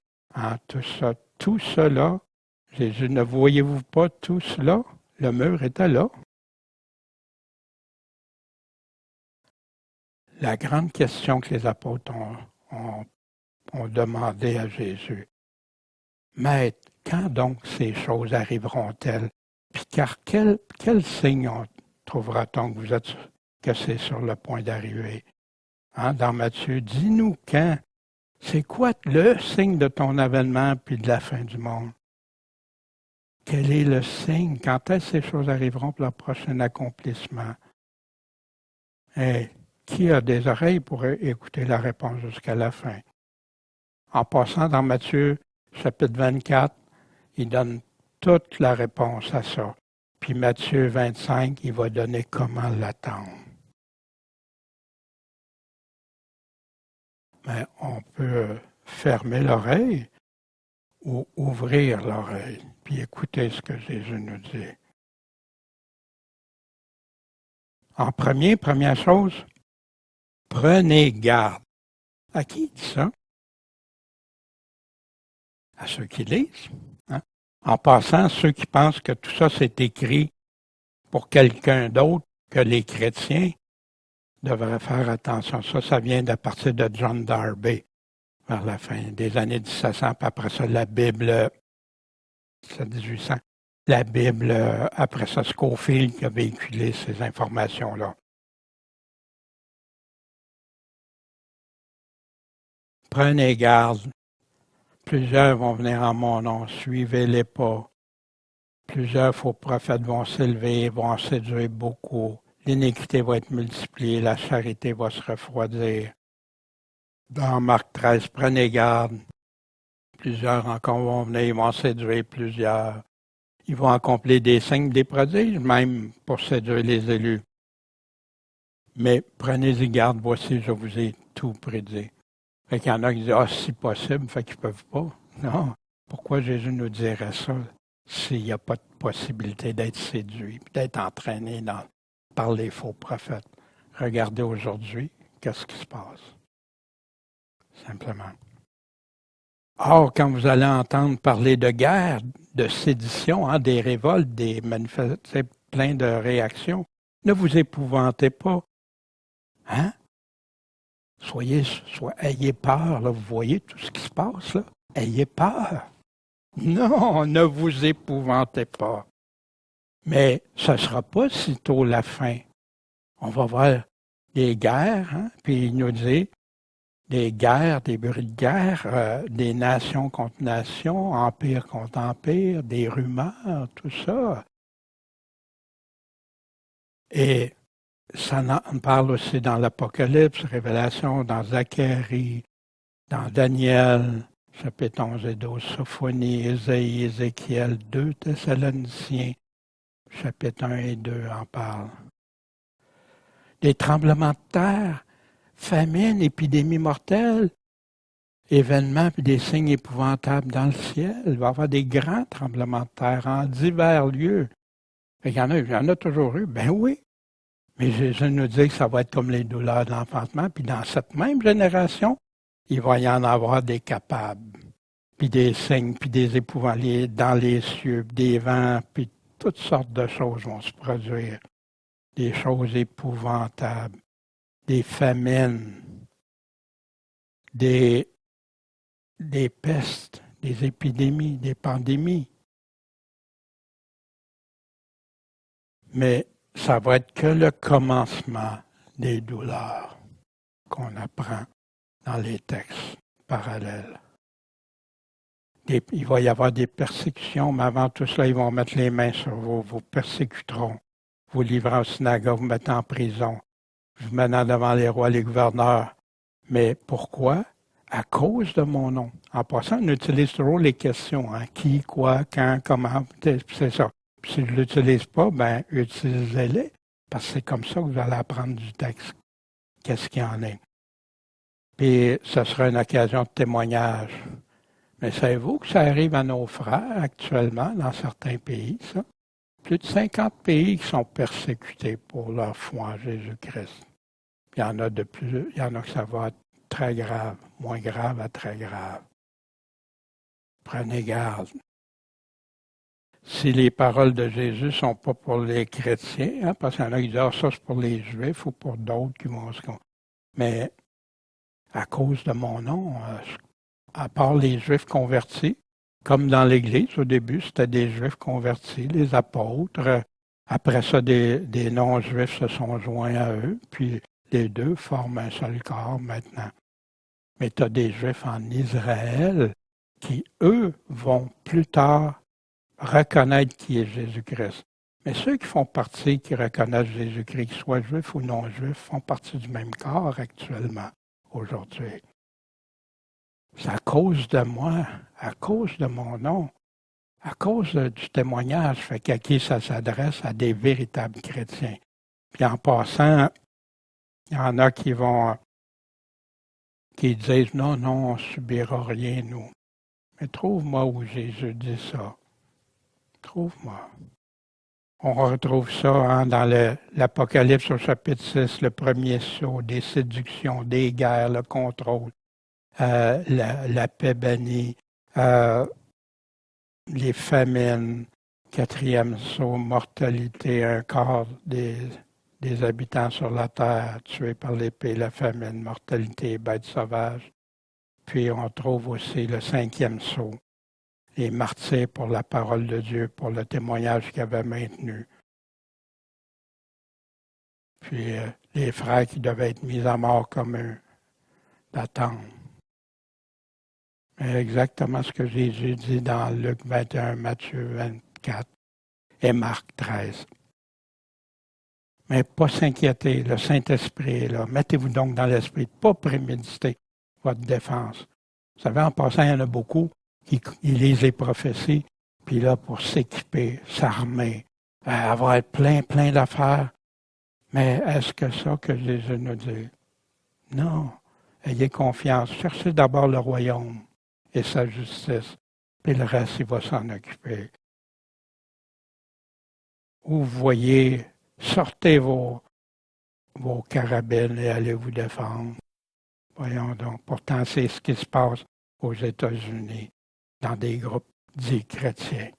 tout cela, Jésus, ne voyez-vous pas tout cela? Le mur était là. La grande question que les apôtres ont demandé à Jésus, Maître, quand donc ces choses arriveront-elles? Puis car quel signe trouvera-t-on que c'est sur le point d'arriver? Dans Matthieu, dis-nous quand. C'est quoi le signe de ton avènement puis de la fin du monde? Quel est le signe? Quand est-ce que ces choses arriveront pour leur prochain accomplissement? Et qui a des oreilles pour écouter la réponse jusqu'à la fin? En passant dans Matthieu chapitre 24, il donne toute la réponse à ça. Puis Matthieu 25, il va donner comment l'attendre. Mais on peut fermer l'oreille ou ouvrir l'oreille, puis écouter ce que Jésus nous dit. En première chose, prenez garde. À qui il dit ça? À ceux qui lisent. En passant, ceux qui pensent que tout ça c'est écrit pour quelqu'un d'autre que les chrétiens devraient faire attention. Ça vient à partir de John Darby, vers la fin des années 1700, puis après ça, la Bible, c'est 1800. La Bible, après ça, Scofield qui a véhiculé ces informations-là. Prenez garde. Plusieurs vont venir en mon nom, suivez-les pas. Plusieurs faux prophètes vont s'élever, vont en séduire beaucoup. L'iniquité va être multipliée, la charité va se refroidir. Dans Marc 13, prenez garde. Plusieurs encore vont venir, ils vont séduire plusieurs. Ils vont accomplir des signes, des prodiges, même pour séduire les élus. Mais prenez-y garde, voici, je vous ai tout prédit. Fait qu'il y en a qui disent, ah, si possible, fait qu'ils ne peuvent pas. Non. Pourquoi Jésus nous dirait ça s'il n'y a pas de possibilité d'être séduit, d'être entraîné par les faux prophètes? Regardez aujourd'hui, qu'est-ce qui se passe? Simplement. Or, quand vous allez entendre parler de guerre, de sédition, des révoltes, des manifestations, plein de réactions, ne vous épouvantez pas. Hein? Ayez peur, là, vous voyez tout ce qui se passe, là? Ayez peur. Non, ne vous épouvantez pas. Mais ce ne sera pas sitôt la fin. On va voir des guerres, puis il nous dit des guerres, des bruits de guerre, des nations contre nations, empire contre empire, des rumeurs, tout ça. Et ça en parle aussi dans l'Apocalypse, Révélation, dans Zacharie, dans Daniel, chapitre 11 et 12, Sophonie, Ésaïe, Ézéchiel, 2 Thessaloniciens, chapitre 1 et 2 en parlent. Des tremblements de terre, famine, épidémies mortelles, événements puis des signes épouvantables dans le ciel. Il va y avoir des grands tremblements de terre en divers lieux. Il y en a toujours eu, ben oui. Mais Jésus nous dit que ça va être comme les douleurs de l'enfantement, puis dans cette même génération, il va y en avoir des capables, puis des signes, puis des épouvantables dans les cieux, des vents, puis toutes sortes de choses vont se produire. Des choses épouvantables, des famines, des pestes, des épidémies, des pandémies. Mais ça va être que le commencement des douleurs qu'on apprend dans les textes parallèles. Il va y avoir des persécutions, mais avant tout cela, ils vont mettre les mains sur vous, vous persécuteront, vous livrant au synagogue, vous mettant en prison, vous menant devant les rois, les gouverneurs. Mais pourquoi? À cause de mon nom. En passant, on utilise toujours les questions. Qui, quoi, quand, comment, c'est ça. Puis si je ne l'utilise pas, ben utilisez-les, parce que c'est comme ça que vous allez apprendre du texte. Qu'est-ce qu'il y en est? Puis ce sera une occasion de témoignage. Mais savez-vous que ça arrive à nos frères actuellement dans certains pays, ça? Plus de 50 pays qui sont persécutés pour leur foi en Jésus-Christ. Il y en a il y en a que ça va être très grave, moins grave à très grave. Prenez garde. Si les paroles de Jésus ne sont pas pour les chrétiens, parce qu'il y en a qui disent ça c'est pour les Juifs ou pour d'autres qui vont se... Mais à cause de mon nom, à part les Juifs convertis, comme dans l'Église, au début, c'était des Juifs convertis, les apôtres. Après ça, des non-Juifs se sont joints à eux, puis les deux forment un seul corps maintenant. Mais tu as des Juifs en Israël qui, eux, vont plus tard reconnaître qui est Jésus-Christ. Mais ceux qui font partie, qui reconnaissent Jésus-Christ, qu'ils soient juifs ou non-juifs, font partie du même corps actuellement, aujourd'hui. C'est à cause de moi, à cause de mon nom, à cause du témoignage, fait qu'à qui ça s'adresse à des véritables chrétiens. Puis en passant, il y en a qui disent non, on ne subira rien, nous. Mais trouve-moi où Jésus dit ça. Trouve-moi. On retrouve ça dans l'Apocalypse au chapitre 6, le premier sceau, des séductions, des guerres, le contrôle, la paix bannie, les famines, quatrième sceau, mortalité, un quart des habitants sur la terre tués par l'épée, la famine, mortalité, bêtes sauvages. Puis on trouve aussi le cinquième sceau, les martyrs pour la parole de Dieu, pour le témoignage qu'ils avaient maintenu. Puis les frères qui devaient être mis à mort comme eux, d'attendre. Exactement ce que Jésus dit dans Luc 21, Matthieu 24 et Marc 13. Mais pas s'inquiéter, le Saint-Esprit est là. Mettez-vous donc dans l'esprit, pas préméditer votre défense. Vous savez, en passant, il y en a beaucoup qui lisent les prophéties, puis là, pour s'équiper, s'armer, avoir plein d'affaires. Mais est-ce que ça que Jésus nous dit? Non. Ayez confiance. Cherchez d'abord le royaume et sa justice, puis le reste, il va s'en occuper. Où vous voyez, sortez vos carabines et allez vous défendre. Voyons donc. Pourtant, c'est ce qui se passe aux États-Unis, dans des groupes dits chrétiens.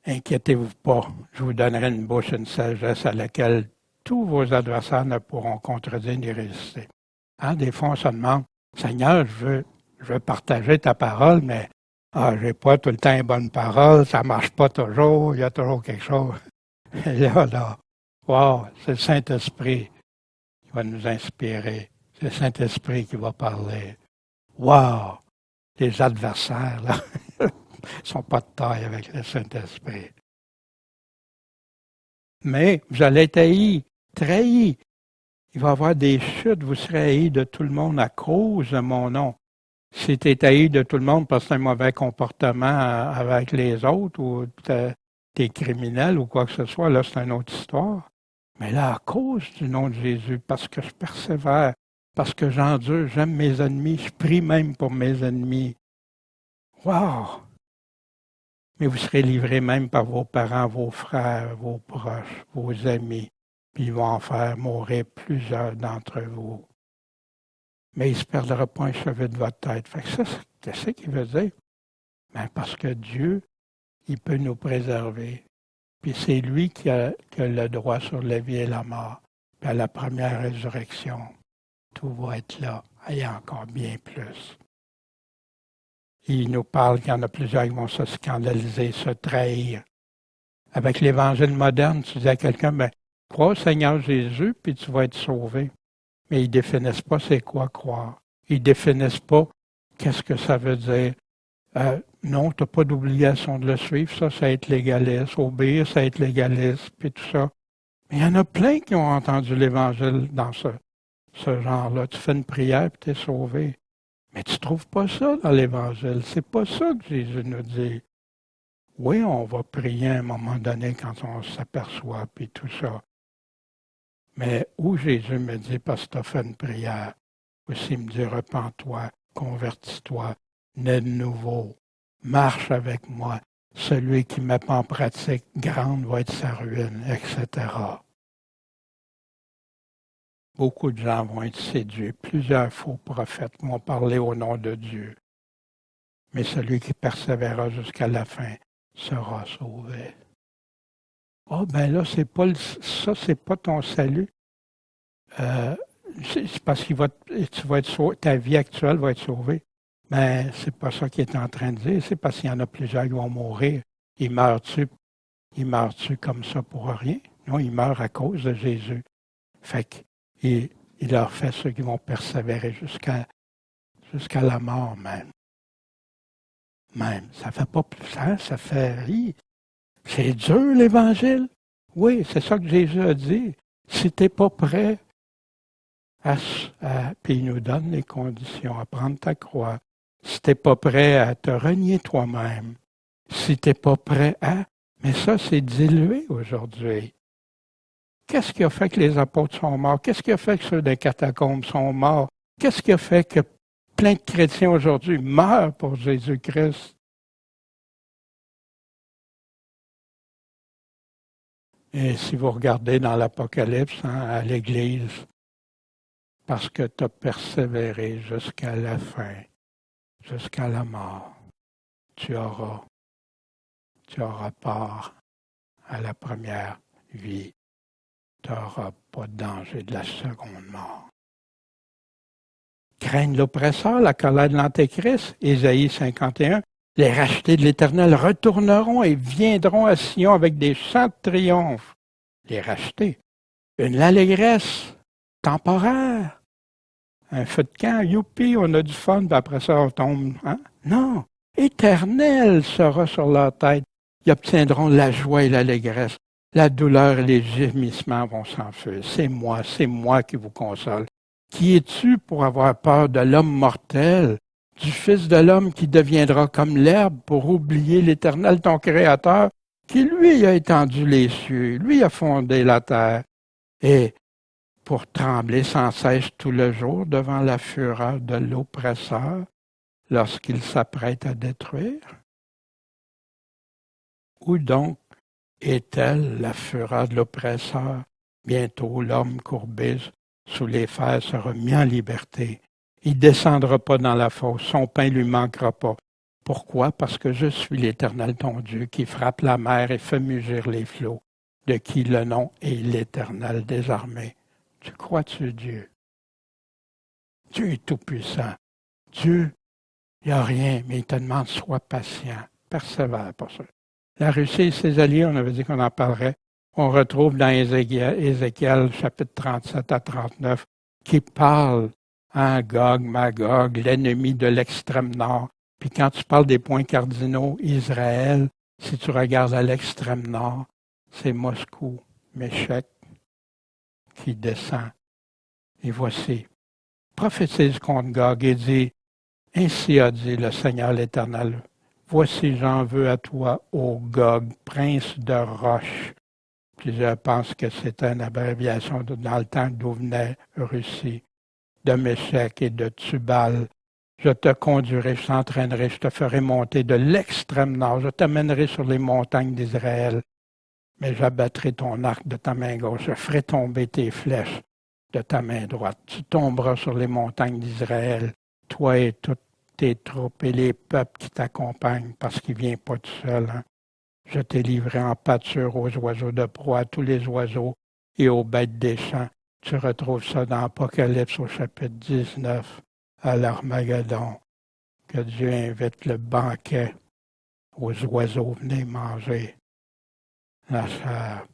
Inquiétez-vous pas, je vous donnerai une bouche, une sagesse à laquelle tous vos adversaires ne pourront contredire ni résister. Des fois, on se demande, Seigneur, je veux partager ta parole, mais j'ai pas tout le temps une bonne parole, ça marche pas toujours, il y a toujours quelque chose. Et là, wow, c'est le Saint-Esprit qui va nous inspirer. C'est le Saint-Esprit qui va parler. Wow! Les adversaires, là, ne sont pas de taille avec le Saint-Esprit. Mais vous allez être haïs, trahis. Il va y avoir des chutes, vous serez haïs de tout le monde à cause de mon nom. Si tu es haï de tout le monde parce que tu as un mauvais comportement avec les autres ou tu es criminel ou quoi que ce soit, là, c'est une autre histoire. Mais là, à cause du nom de Jésus, parce que je persévère, parce que j'endure, j'aime mes ennemis, je prie même pour mes ennemis. Wow! Mais vous serez livrés même par vos parents, vos frères, vos proches, vos amis, puis ils vont en faire mourir plusieurs d'entre vous. Mais il ne se perdra pas un cheveu de votre tête. Fait que ça, qu'est-ce qu'il veut dire? Ben parce que Dieu, il peut nous préserver. Puis c'est lui qui a le droit sur la vie et la mort. Puis à la première résurrection, tout va être là. Et encore bien plus. Il nous parle qu'il y en a plusieurs qui vont se scandaliser, se trahir. Avec l'Évangile moderne, tu dis à quelqu'un, ben, crois au Seigneur Jésus, puis tu vas être sauvé. Mais ils ne définissent pas c'est quoi croire. Ils ne définissent pas qu'est-ce que ça veut dire. Non, tu n'as pas d'obligation de le suivre, ça, c'est être légaliste. Obéir, c'est être légaliste, puis tout ça. Mais il y en a plein qui ont entendu l'Évangile dans ce genre-là. Tu fais une prière, puis tu es sauvé. Mais tu ne trouves pas ça dans l'Évangile. C'est pas ça que Jésus nous dit. Oui, on va prier à un moment donné quand on s'aperçoit, puis tout ça. Mais où Jésus me dit, parce que tu as fait une prière, aussi il me dit, repens-toi, convertis-toi, nais de nouveau, marche avec moi. Celui qui ne met pas en pratique, grande va être sa ruine, etc. Beaucoup de gens vont être séduits. Plusieurs faux prophètes vont parler au nom de Dieu. Mais celui qui persévérera jusqu'à la fin sera sauvé. Ben là, c'est pas ton salut. C'est parce ta vie actuelle va être sauvée. Mais c'est pas ça qu'il est en train de dire. C'est parce qu'il y en a plusieurs qui vont mourir. Ils meurent-tu comme ça pour rien? Non, ils meurent à cause de Jésus. Fait qu'il leur fait ceux qui vont persévérer jusqu'à la mort même. Ça fait pas plus ça fait rire. C'est dur l'Évangile. Oui, c'est ça que Jésus a dit. Si tu n'es pas prêt puis il nous donne les conditions à prendre ta croix. Si tu n'es pas prêt à te renier toi-même, si tu n'es pas prêt à... Mais ça, c'est dilué aujourd'hui. Qu'est-ce qui a fait que les apôtres sont morts? Qu'est-ce qui a fait que ceux des catacombes sont morts? Qu'est-ce qui a fait que plein de chrétiens aujourd'hui meurent pour Jésus-Christ? Et si vous regardez dans l'Apocalypse, à l'Église, parce que tu as persévéré jusqu'à la fin, jusqu'à la mort, tu auras part à la première vie. Tu n'auras pas de danger de la seconde mort. Craignent l'oppresseur, la colère de l'Antéchrist, Ésaïe 51. Les rachetés de l'Éternel retourneront et viendront à Sion avec des chants de triomphe. Les rachetés. Une allégresse temporaire. Un feu de camp, youpi, on a du fun, puis après ça, on tombe. Hein? Non, éternel sera sur leur tête. Ils obtiendront la joie et l'allégresse. La douleur et les gémissements vont s'enfuir. C'est moi qui vous console. Qui es-tu pour avoir peur de l'homme mortel, du Fils de l'homme qui deviendra comme l'herbe pour oublier l'Éternel, ton Créateur, qui lui a étendu les cieux, lui a fondé la terre, et pour trembler sans cesse tout le jour devant la fureur de l'oppresseur lorsqu'il s'apprête à détruire? Où donc est-elle la fureur de l'oppresseur? Bientôt l'homme courbé sous les fers sera mis en liberté. Il ne descendra pas dans la fosse, son pain ne lui manquera pas. Pourquoi? Parce que je suis l'Éternel ton Dieu qui frappe la mer et fait mugir les flots, de qui le nom est l'Éternel des armées. Tu crois-tu Dieu? Dieu est tout-puissant. Dieu, il n'y a rien, mais il te demande sois patient, persévère pour ça. La Russie et ses alliés, on avait dit qu'on en parlerait. On retrouve dans Ézéchiel, chapitre 37 à 39, qui parle à Gog, Magog, l'ennemi de l'extrême nord. Puis quand tu parles des points cardinaux, Israël, si tu regardes à l'extrême nord, c'est Moscou, Méchec, qui descend. Et voici, prophétise contre Gog et dit, ainsi a dit le Seigneur l'Éternel, voici j'en veux à toi, ô Gog, prince de roche. Puis je pense que c'est une abréviation dans le temps d'où venait Russie, de Méchec et de Tubal. Je te conduirai, je t'entraînerai, je te ferai monter de l'extrême nord, je t'amènerai sur les montagnes d'Israël, mais j'abattrai ton arc de ta main gauche, je ferai tomber tes flèches de ta main droite. Tu tomberas sur les montagnes d'Israël, toi et toutes tes troupes et les peuples qui t'accompagnent, parce qu'il ne vient pas tout seul. Hein? Je t'ai livré en pâture aux oiseaux de proie, à tous les oiseaux et aux bêtes des champs. Tu retrouves ça dans Apocalypse au chapitre 19, à l'Armageddon, que Dieu invite le banquet aux oiseaux, venez manger la chair.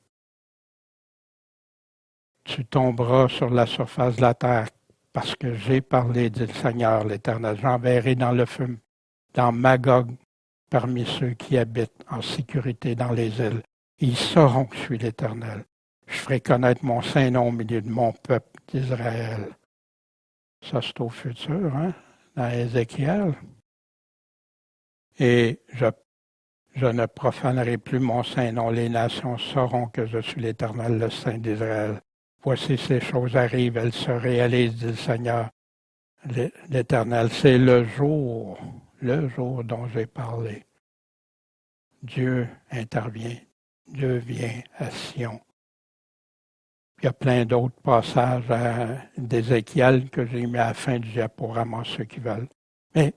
Tu tomberas sur la surface de la terre, parce que j'ai parlé, dit le Seigneur l'Éternel. J'enverrai dans le feu, dans Magog, parmi ceux qui habitent en sécurité dans les îles. Ils sauront que je suis l'Éternel. Je ferai connaître mon saint nom au milieu de mon peuple d'Israël. Ça, c'est au futur, hein, dans Ézéchiel. Et je ne profanerai plus mon saint nom. Les nations sauront que je suis l'Éternel, le Saint d'Israël. Voici ces choses arrivent, elles se réalisent, dit le Seigneur, l'Éternel. C'est le jour dont j'ai parlé. Dieu intervient. Dieu vient à Sion. Il y a plein d'autres passages d'Ézéchiel que j'ai mis à la fin du diaporama, ceux qui veulent. Mais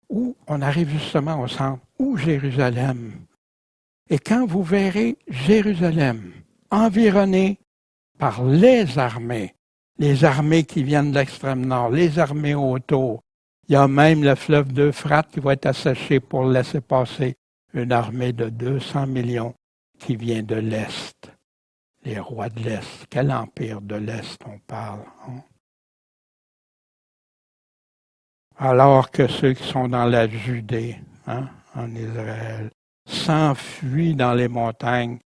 où on arrive justement au centre, où Jérusalem. Et quand vous verrez Jérusalem environnée par les armées qui viennent de l'extrême nord, les armées autour, il y a même le fleuve d'Euphrate qui va être asséché pour laisser passer une armée de 200 millions qui vient de l'Est. Les rois de l'Est. Quel empire de l'Est on parle? Hein? Alors que ceux qui sont dans la Judée, hein, en Israël, s'enfuient dans les montagnes.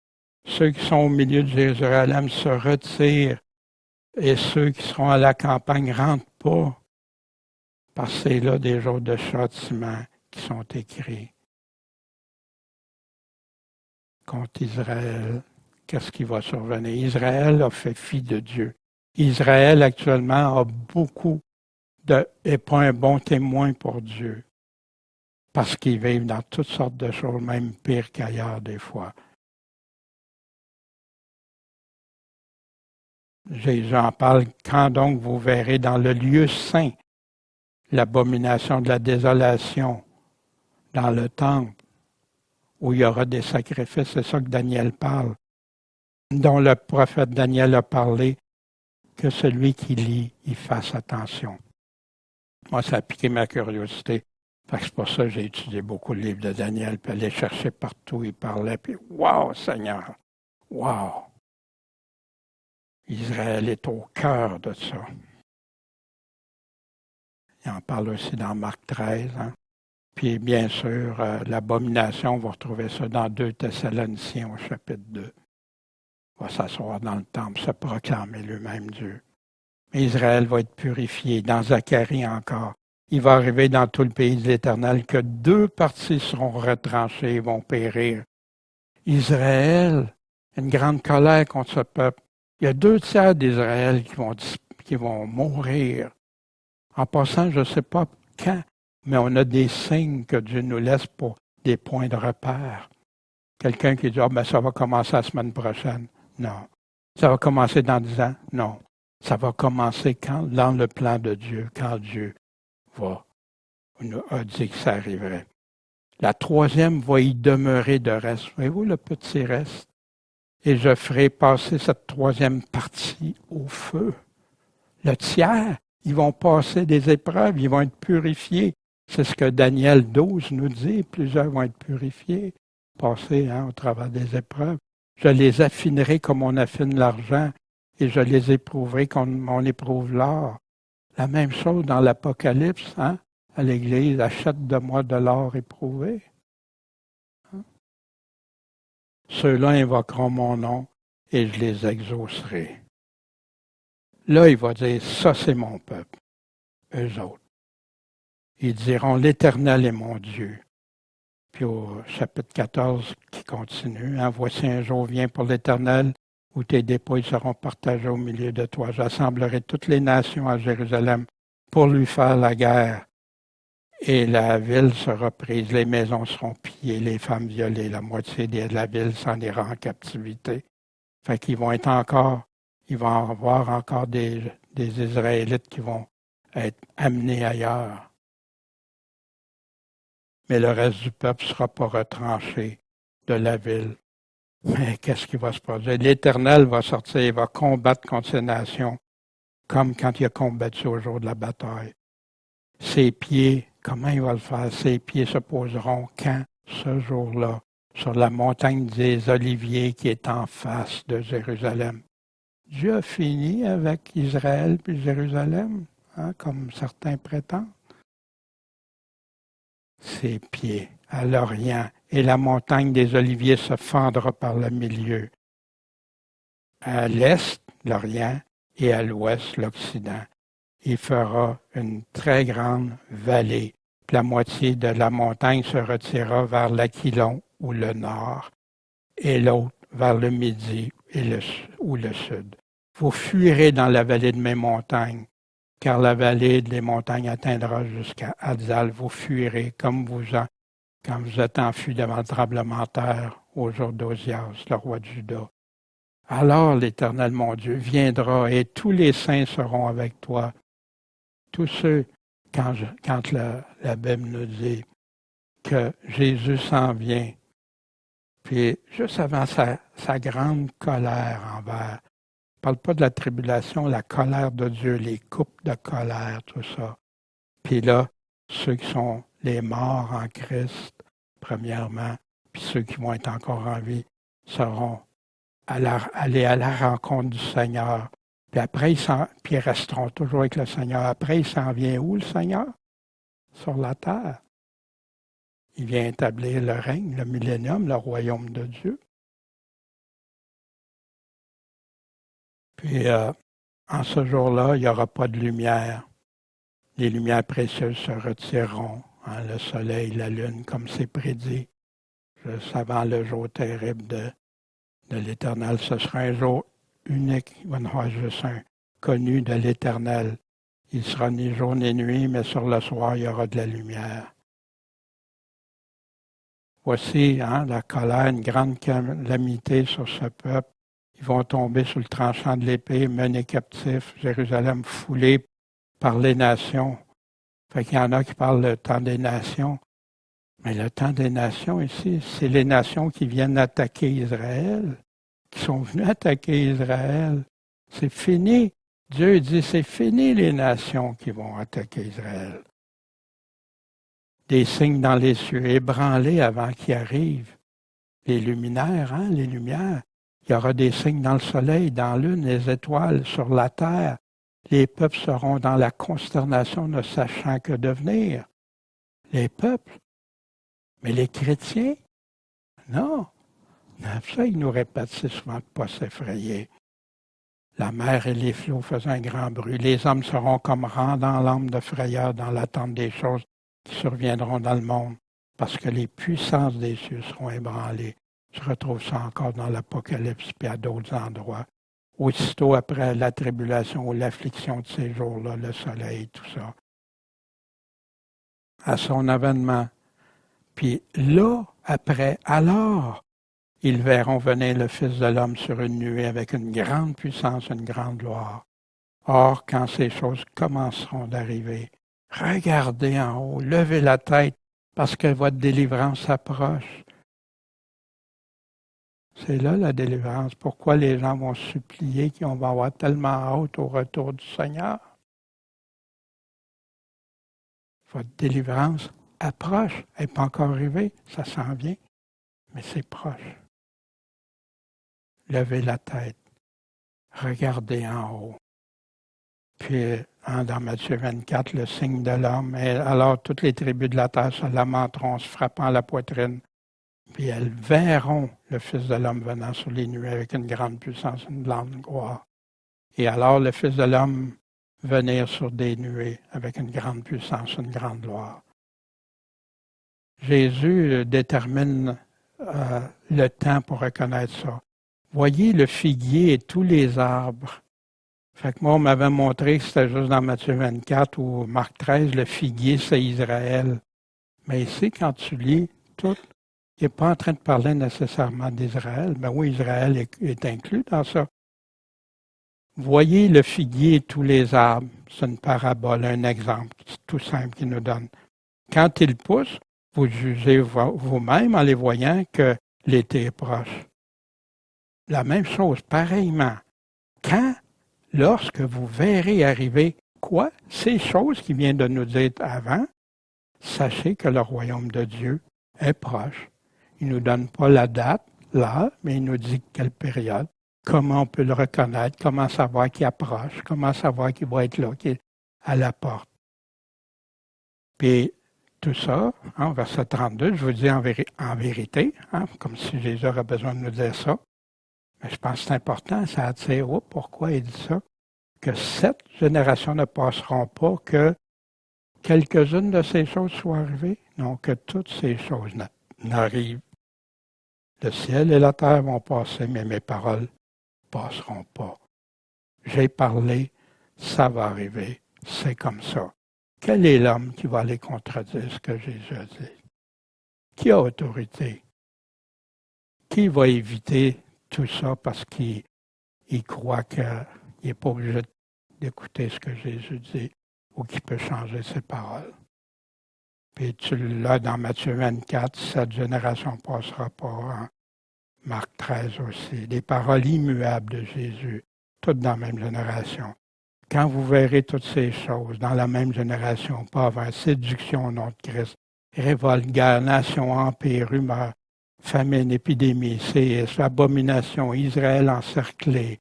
Ceux qui sont au milieu de Jérusalem se retirent et ceux qui seront à la campagne ne rentrent pas. Parce que c'est là des jours de châtiment qui sont écrits contre Israël. Qu'est-ce qui va survenir? Israël a fait fi de Dieu. Israël, actuellement, n'est pas un bon témoin pour Dieu. Parce qu'ils vivent dans toutes sortes de choses, même pire qu'ailleurs des fois. Jésus en parle, quand donc vous verrez dans le lieu saint l'abomination de la désolation dans le temple, où il y aura des sacrifices, c'est ça que Daniel parle, dont le prophète Daniel a parlé, que celui qui lit, il fasse attention. Moi, ça a piqué ma curiosité. C'est pour ça que j'ai étudié beaucoup le livre de Daniel, puis aller chercher partout, il parlait, puis wow, Seigneur, wow! Israël est au cœur de ça. Il en parle aussi dans Marc 13. Hein. Puis bien sûr, l'abomination, on va retrouver ça dans 2 Thessaloniciens au chapitre 2. Il va s'asseoir dans le temple, se proclamer lui-même Dieu. Mais Israël va être purifié. Dans Zacharie encore, il va arriver dans tout le pays de l'Éternel que 2 parties seront retranchées et vont périr. Israël, une grande colère contre ce peuple. Il y a 2 tiers d'Israël qui vont mourir. En passant, je ne sais pas quand, mais on a des signes que Dieu nous laisse pour des points de repère. Quelqu'un qui dit, ça va commencer la semaine prochaine. Non. Ça va commencer dans 10 ans. Non. Ça va commencer dans le plan de Dieu, quand Dieu a dit que ça arriverait. La 3e va y demeurer de reste. Voyez-vous le petit reste? Et je ferai passer cette 3e partie au feu. Le tiers, ils vont passer des épreuves, ils vont être purifiés. C'est ce que Daniel 12 nous dit. Plusieurs vont être purifiés, passer au travers des épreuves. Je les affinerai comme on affine l'argent et je les éprouverai comme on éprouve l'or. La même chose dans l'Apocalypse, à l'Église, achète de moi de l'or éprouvé. Ceux-là invoqueront mon nom et je les exaucerai. Là, il va dire, ça c'est mon peuple, eux autres. Ils diront, l'Éternel est mon Dieu. Puis au chapitre 14 qui continue, voici un jour vient pour l'Éternel, où tes dépouilles seront partagées au milieu de toi. J'assemblerai toutes les nations à Jérusalem pour lui faire la guerre. Et la ville sera prise, les maisons seront pillées, les femmes violées, la moitié de la ville s'en ira en captivité. Fait qu'ils vont être encore, il va y avoir encore des Israélites qui vont être amenés ailleurs. Mais le reste du peuple ne sera pas retranché de la ville. Mais qu'est-ce qui va se produire? L'Éternel va sortir, il va combattre contre ces nations, comme quand il a combattu au jour de la bataille. Ses pieds, comment il va le faire? Ses pieds se poseront quand? Ce jour-là, sur la montagne des Oliviers qui est en face de Jérusalem. Dieu a fini avec Israël puis Jérusalem, comme certains prétendent. Ses pieds à l'Orient, et la montagne des Oliviers se fendra par le milieu. À l'est, l'Orient, et à l'ouest, l'Occident. Il fera une très grande vallée. Puis la moitié de la montagne se retirera vers l'Aquilon ou le nord, et l'autre vers le midi ou le sud. Vous fuirez dans la vallée de mes montagnes, car la vallée des montagnes atteindra jusqu'à Adzal. Vous fuirez comme quand vous êtes enfui devant le tremblement de terre au jour d'Osias, le roi de Juda. Alors l'Éternel, mon Dieu, viendra et tous les saints seront avec toi. Tous ceux, quand la Bible nous dit que Jésus s'en vient, puis juste avant sa grande colère envers, je ne parle pas de la tribulation, la colère de Dieu, les coupes de colère, tout ça. Puis là, ceux qui sont les morts en Christ, premièrement, puis ceux qui vont être encore en vie, seront aller à la rencontre du Seigneur. Puis après, puis ils resteront toujours avec le Seigneur. Après, il s'en vient où, le Seigneur? Sur la terre. Il vient établir le règne, le millénium, le royaume de Dieu. Puis, en ce jour-là, il n'y aura pas de lumière. Les lumières précieuses se retireront. Le soleil, la lune, comme c'est prédit. Juste avant le jour terrible de l'Éternel. Ce sera un jour unique. Il va y avoir juste un connu de l'Éternel. Il sera ni jour ni nuit, mais sur le soir, il y aura de la lumière. Voici la colère, une grande calamité sur ce peuple. Ils vont tomber sous le tranchant de l'épée, menés captifs, Jérusalem foulée par les nations. Fait qu'il y en a qui parlent le temps des nations. Mais le temps des nations ici, c'est les nations qui viennent attaquer Israël, qui sont venues attaquer Israël. C'est fini. Dieu dit, c'est fini les nations qui vont attaquer Israël. Des signes dans les cieux, ébranlés avant qu'ils arrivent. Les luminaires, les lumières. Il y aura des signes dans le soleil, dans la lune, les étoiles, sur la terre. Les peuples seront dans la consternation ne sachant que devenir. Les peuples. Mais les chrétiens, non. Ça, ils nous répètent si souvent de ne pas s'effrayer. La mer et les flots faisaient un grand bruit. Les hommes seront comme rendant l'âme de frayeur dans l'attente des choses qui surviendront dans le monde, parce que les puissances des cieux seront ébranlées. Je retrouve ça encore dans l'Apocalypse puis à d'autres endroits. Aussitôt après la tribulation ou l'affliction de ces jours-là, le soleil, tout ça. À son avènement. Puis là, après, alors, ils verront venir le Fils de l'homme sur une nuée avec une grande puissance, une grande gloire. Or, quand ces choses commenceront d'arriver, regardez en haut, levez la tête, parce que votre délivrance approche. C'est là la délivrance. Pourquoi les gens vont supplier qu'on va avoir tellement hâte au retour du Seigneur? Votre délivrance approche. Elle n'est pas encore arrivée, ça s'en vient, mais c'est proche. Levez la tête, regardez en haut. Puis, dans Matthieu 24, le signe de l'homme, et alors toutes les tribus de la terre se lamenteront, se frappant la poitrine. Puis elles verront le Fils de l'homme venant sur les nuées avec une grande puissance, une grande gloire. Et alors le Fils de l'homme venir sur des nuées avec une grande puissance, une grande gloire. Jésus détermine le temps pour reconnaître ça. Voyez le figuier et tous les arbres. Fait que moi, on m'avait montré que c'était juste dans Matthieu 24 ou Marc 13, le figuier, c'est Israël. Mais ici, quand tu lis tout, il n'est pas en train de parler nécessairement d'Israël. Mais oui, Israël est inclus dans ça. Voyez le figuier et tous les arbres. C'est une parabole, un exemple tout simple qu'il nous donne. Quand ils poussent, vous jugez vous-même en les voyant que l'été est proche. La même chose, pareillement. Lorsque vous verrez arriver quoi? Ces choses qu'il vient de nous dire avant, sachez que le royaume de Dieu est proche. Il ne nous donne pas la date, là, mais il nous dit quelle période, comment on peut le reconnaître, comment savoir qu'il approche, comment savoir qu'il va être là, qu'il est à la porte. Puis tout ça, verset 32, je vous dis en vérité, comme si Jésus aurait besoin de nous dire ça, mais je pense que c'est important, ça attire, pourquoi il dit ça? Que 7 générations ne passeront pas, que quelques-unes de ces choses soient arrivées, non, que toutes ces choses n'arrivent. Le ciel et la terre vont passer, mais mes paroles ne passeront pas. J'ai parlé, ça va arriver, c'est comme ça. Quel est l'homme qui va aller contredire ce que Jésus a dit? Qui a autorité? Qui va éviter tout ça parce qu'il croit qu'il n'est pas obligé d'écouter ce que Jésus dit ou qu'il peut changer ses paroles? Puis tu l'as dans Matthieu 24, cette génération ne passera pas. En Marc 13 aussi. Des paroles immuables de Jésus, toutes dans la même génération. Quand vous verrez toutes ces choses dans la même génération, pas avant séduction au nom de Christ, révolte, guerre, nation, empire, rumeur, famine, épidémie, séisme, abomination, Israël encerclé,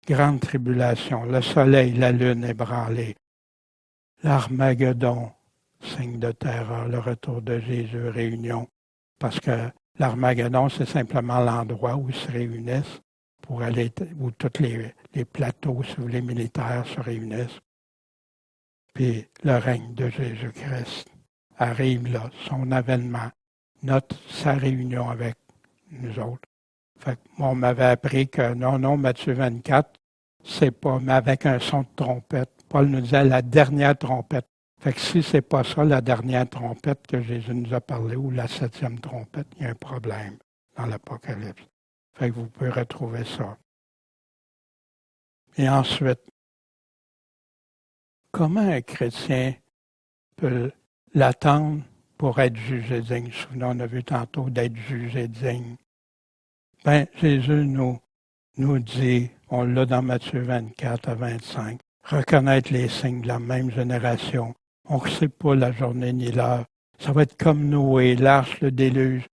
grande tribulation, le soleil, la lune ébranlés, l'Armageddon, signe de terreur, le retour de Jésus, réunion, parce que l'Armageddon, c'est simplement l'endroit où ils se réunissent pour aller, où tous les plateaux, si vous voulez, militaires se réunissent. Puis le règne de Jésus-Christ arrive là, son avènement, sa réunion avec nous autres. Fait que moi, on m'avait appris que non, Matthieu 24, c'est pas, mais avec un son de trompette. Paul nous disait la dernière trompette. Fait que si c'est pas ça, la dernière trompette que Jésus nous a parlé, ou la 7e trompette, il y a un problème dans l'Apocalypse. Fait que vous pouvez retrouver ça. Et ensuite, comment un chrétien peut l'attendre pour être jugé digne? Souvenez, on a vu tantôt d'être jugé digne. Ben, Jésus nous dit, on l'a dans Matthieu 24 à 25, reconnaître les signes de la même génération. On ne sait pas la journée ni l'heure. Ça va être comme Noé, l'arche, le déluge.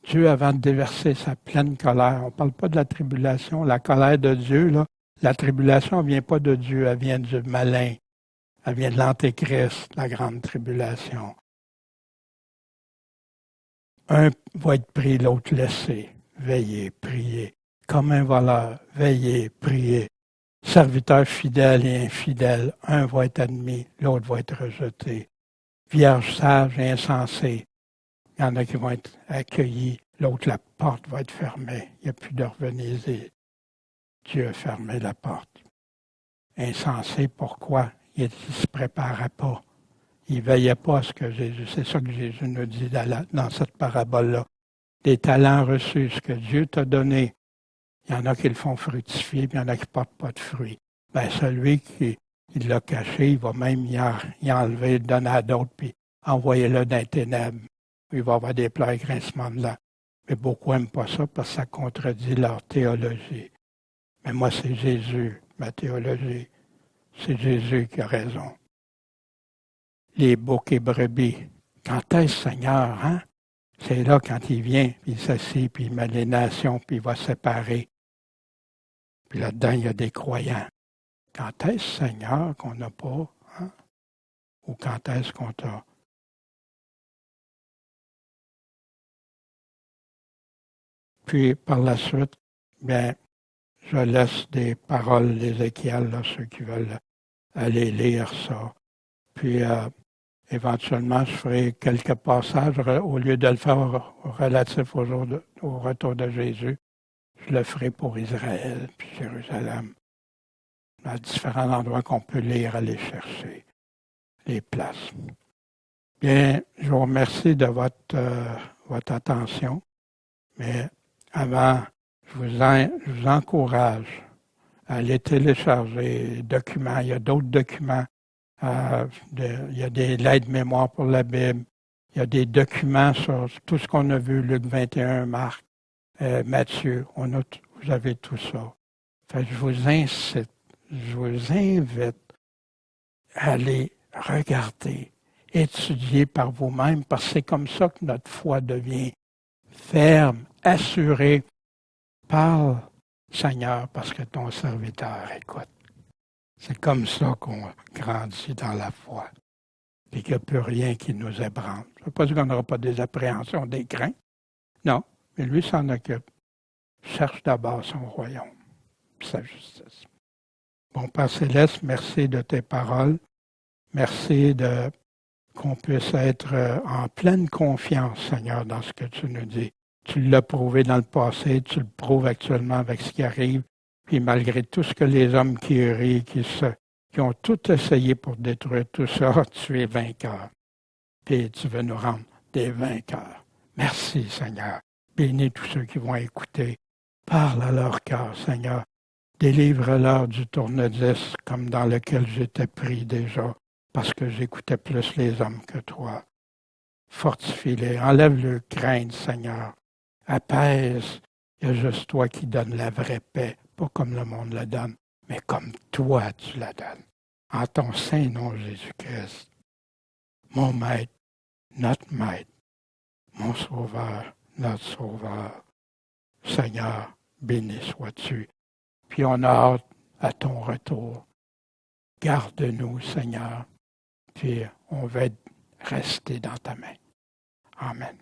Dieu, avant de déverser sa pleine colère, on ne parle pas de la tribulation, la colère de Dieu, là, La tribulation ne vient pas de Dieu, elle vient du malin. Elle vient de l'Antéchrist, la grande tribulation. Un va être pris, l'autre laissé. Veillez, priez. Comme un voleur, veillez, priez. Serviteur fidèle et infidèle, un va être admis, l'autre va être rejeté. Vierge sage et insensé, il y en a qui vont être accueillis, l'autre, la porte va être fermée. Il n'y a plus de revenir. Dieu a fermé la porte. Insensé, pourquoi? Il ne se préparait pas. Il ne veillait pas à ce que Jésus... C'est ça que Jésus nous dit dans cette parabole-là. Des talents reçus, ce que Dieu t'a donné. Il y en a qui le font fructifier, puis il y en a qui ne portent pas de fruits. Bien, celui qui l'a caché, il va même y enlever, le donner à d'autres, puis envoyer-le dans les ténèbres. Il va y avoir des pleurs et grincements de là. Mais beaucoup n'aiment pas ça parce que ça contredit leur théologie. Mais moi, c'est Jésus, ma théologie. C'est Jésus qui a raison. Les boucs et brebis. Quand est-ce, Seigneur, hein? C'est là quand il vient, puis il s'assied, puis il met les nations, puis il va séparer. Puis là-dedans, il y a des croyants. Quand est-ce, Seigneur, qu'on n'a pas, hein? Ou quand est-ce qu'on t'a... Puis, par la suite, bien, je laisse des paroles d'Ézéchiel, là, ceux qui veulent aller lire ça. Puis, éventuellement, je ferai quelques passages, au lieu de le faire relatif au retour de Jésus, je le ferai pour Israël, puis Jérusalem, à différents endroits qu'on peut lire, aller chercher les places. Bien, je vous remercie de votre attention, mais avant, je vous encourage à aller télécharger les documents. Il y a d'autres documents. Il y a des lettres mémoire pour la Bible. Il y a des documents sur tout ce qu'on a vu, Luc 21, Marc, Matthieu. Vous avez tout ça. Fait que je vous invite à aller regarder, étudier par vous-même, parce que c'est comme ça que notre foi devient ferme, assurée. Parle, Seigneur, parce que ton serviteur écoute. C'est comme ça qu'on grandit dans la foi. Et qu'il n'y a plus rien qui nous ébranle. Ça ne veut pas dire qu'on n'aura pas des appréhensions, des craintes. Non, mais lui s'en occupe. Cherche d'abord son royaume, sa justice. Bon, Père Céleste, merci de tes paroles. Merci qu'on puisse être en pleine confiance, Seigneur, dans ce que tu nous dis. Tu l'as prouvé dans le passé, tu le prouves actuellement avec ce qui arrive. Puis malgré tout ce que les hommes qui rient, qui ont tout essayé pour détruire tout ça, tu es vainqueur. Puis tu veux nous rendre des vainqueurs. Merci, Seigneur. Bénis tous ceux qui vont écouter. Parle à leur cœur, Seigneur. Délivre-leur du tourne-disque comme dans lequel j'étais pris déjà, parce que j'écoutais plus les hommes que toi. Fortifie-les, enlève le crainte, Seigneur. Apaise. Il y a juste toi qui donnes la vraie paix, pas comme le monde la donne, mais comme toi tu la donnes. En ton saint nom, Jésus-Christ. Mon maître, notre maître, mon sauveur, notre sauveur. Seigneur, béni sois-tu. Puis on a hâte à ton retour. Garde-nous, Seigneur, puis on va rester dans ta main. Amen.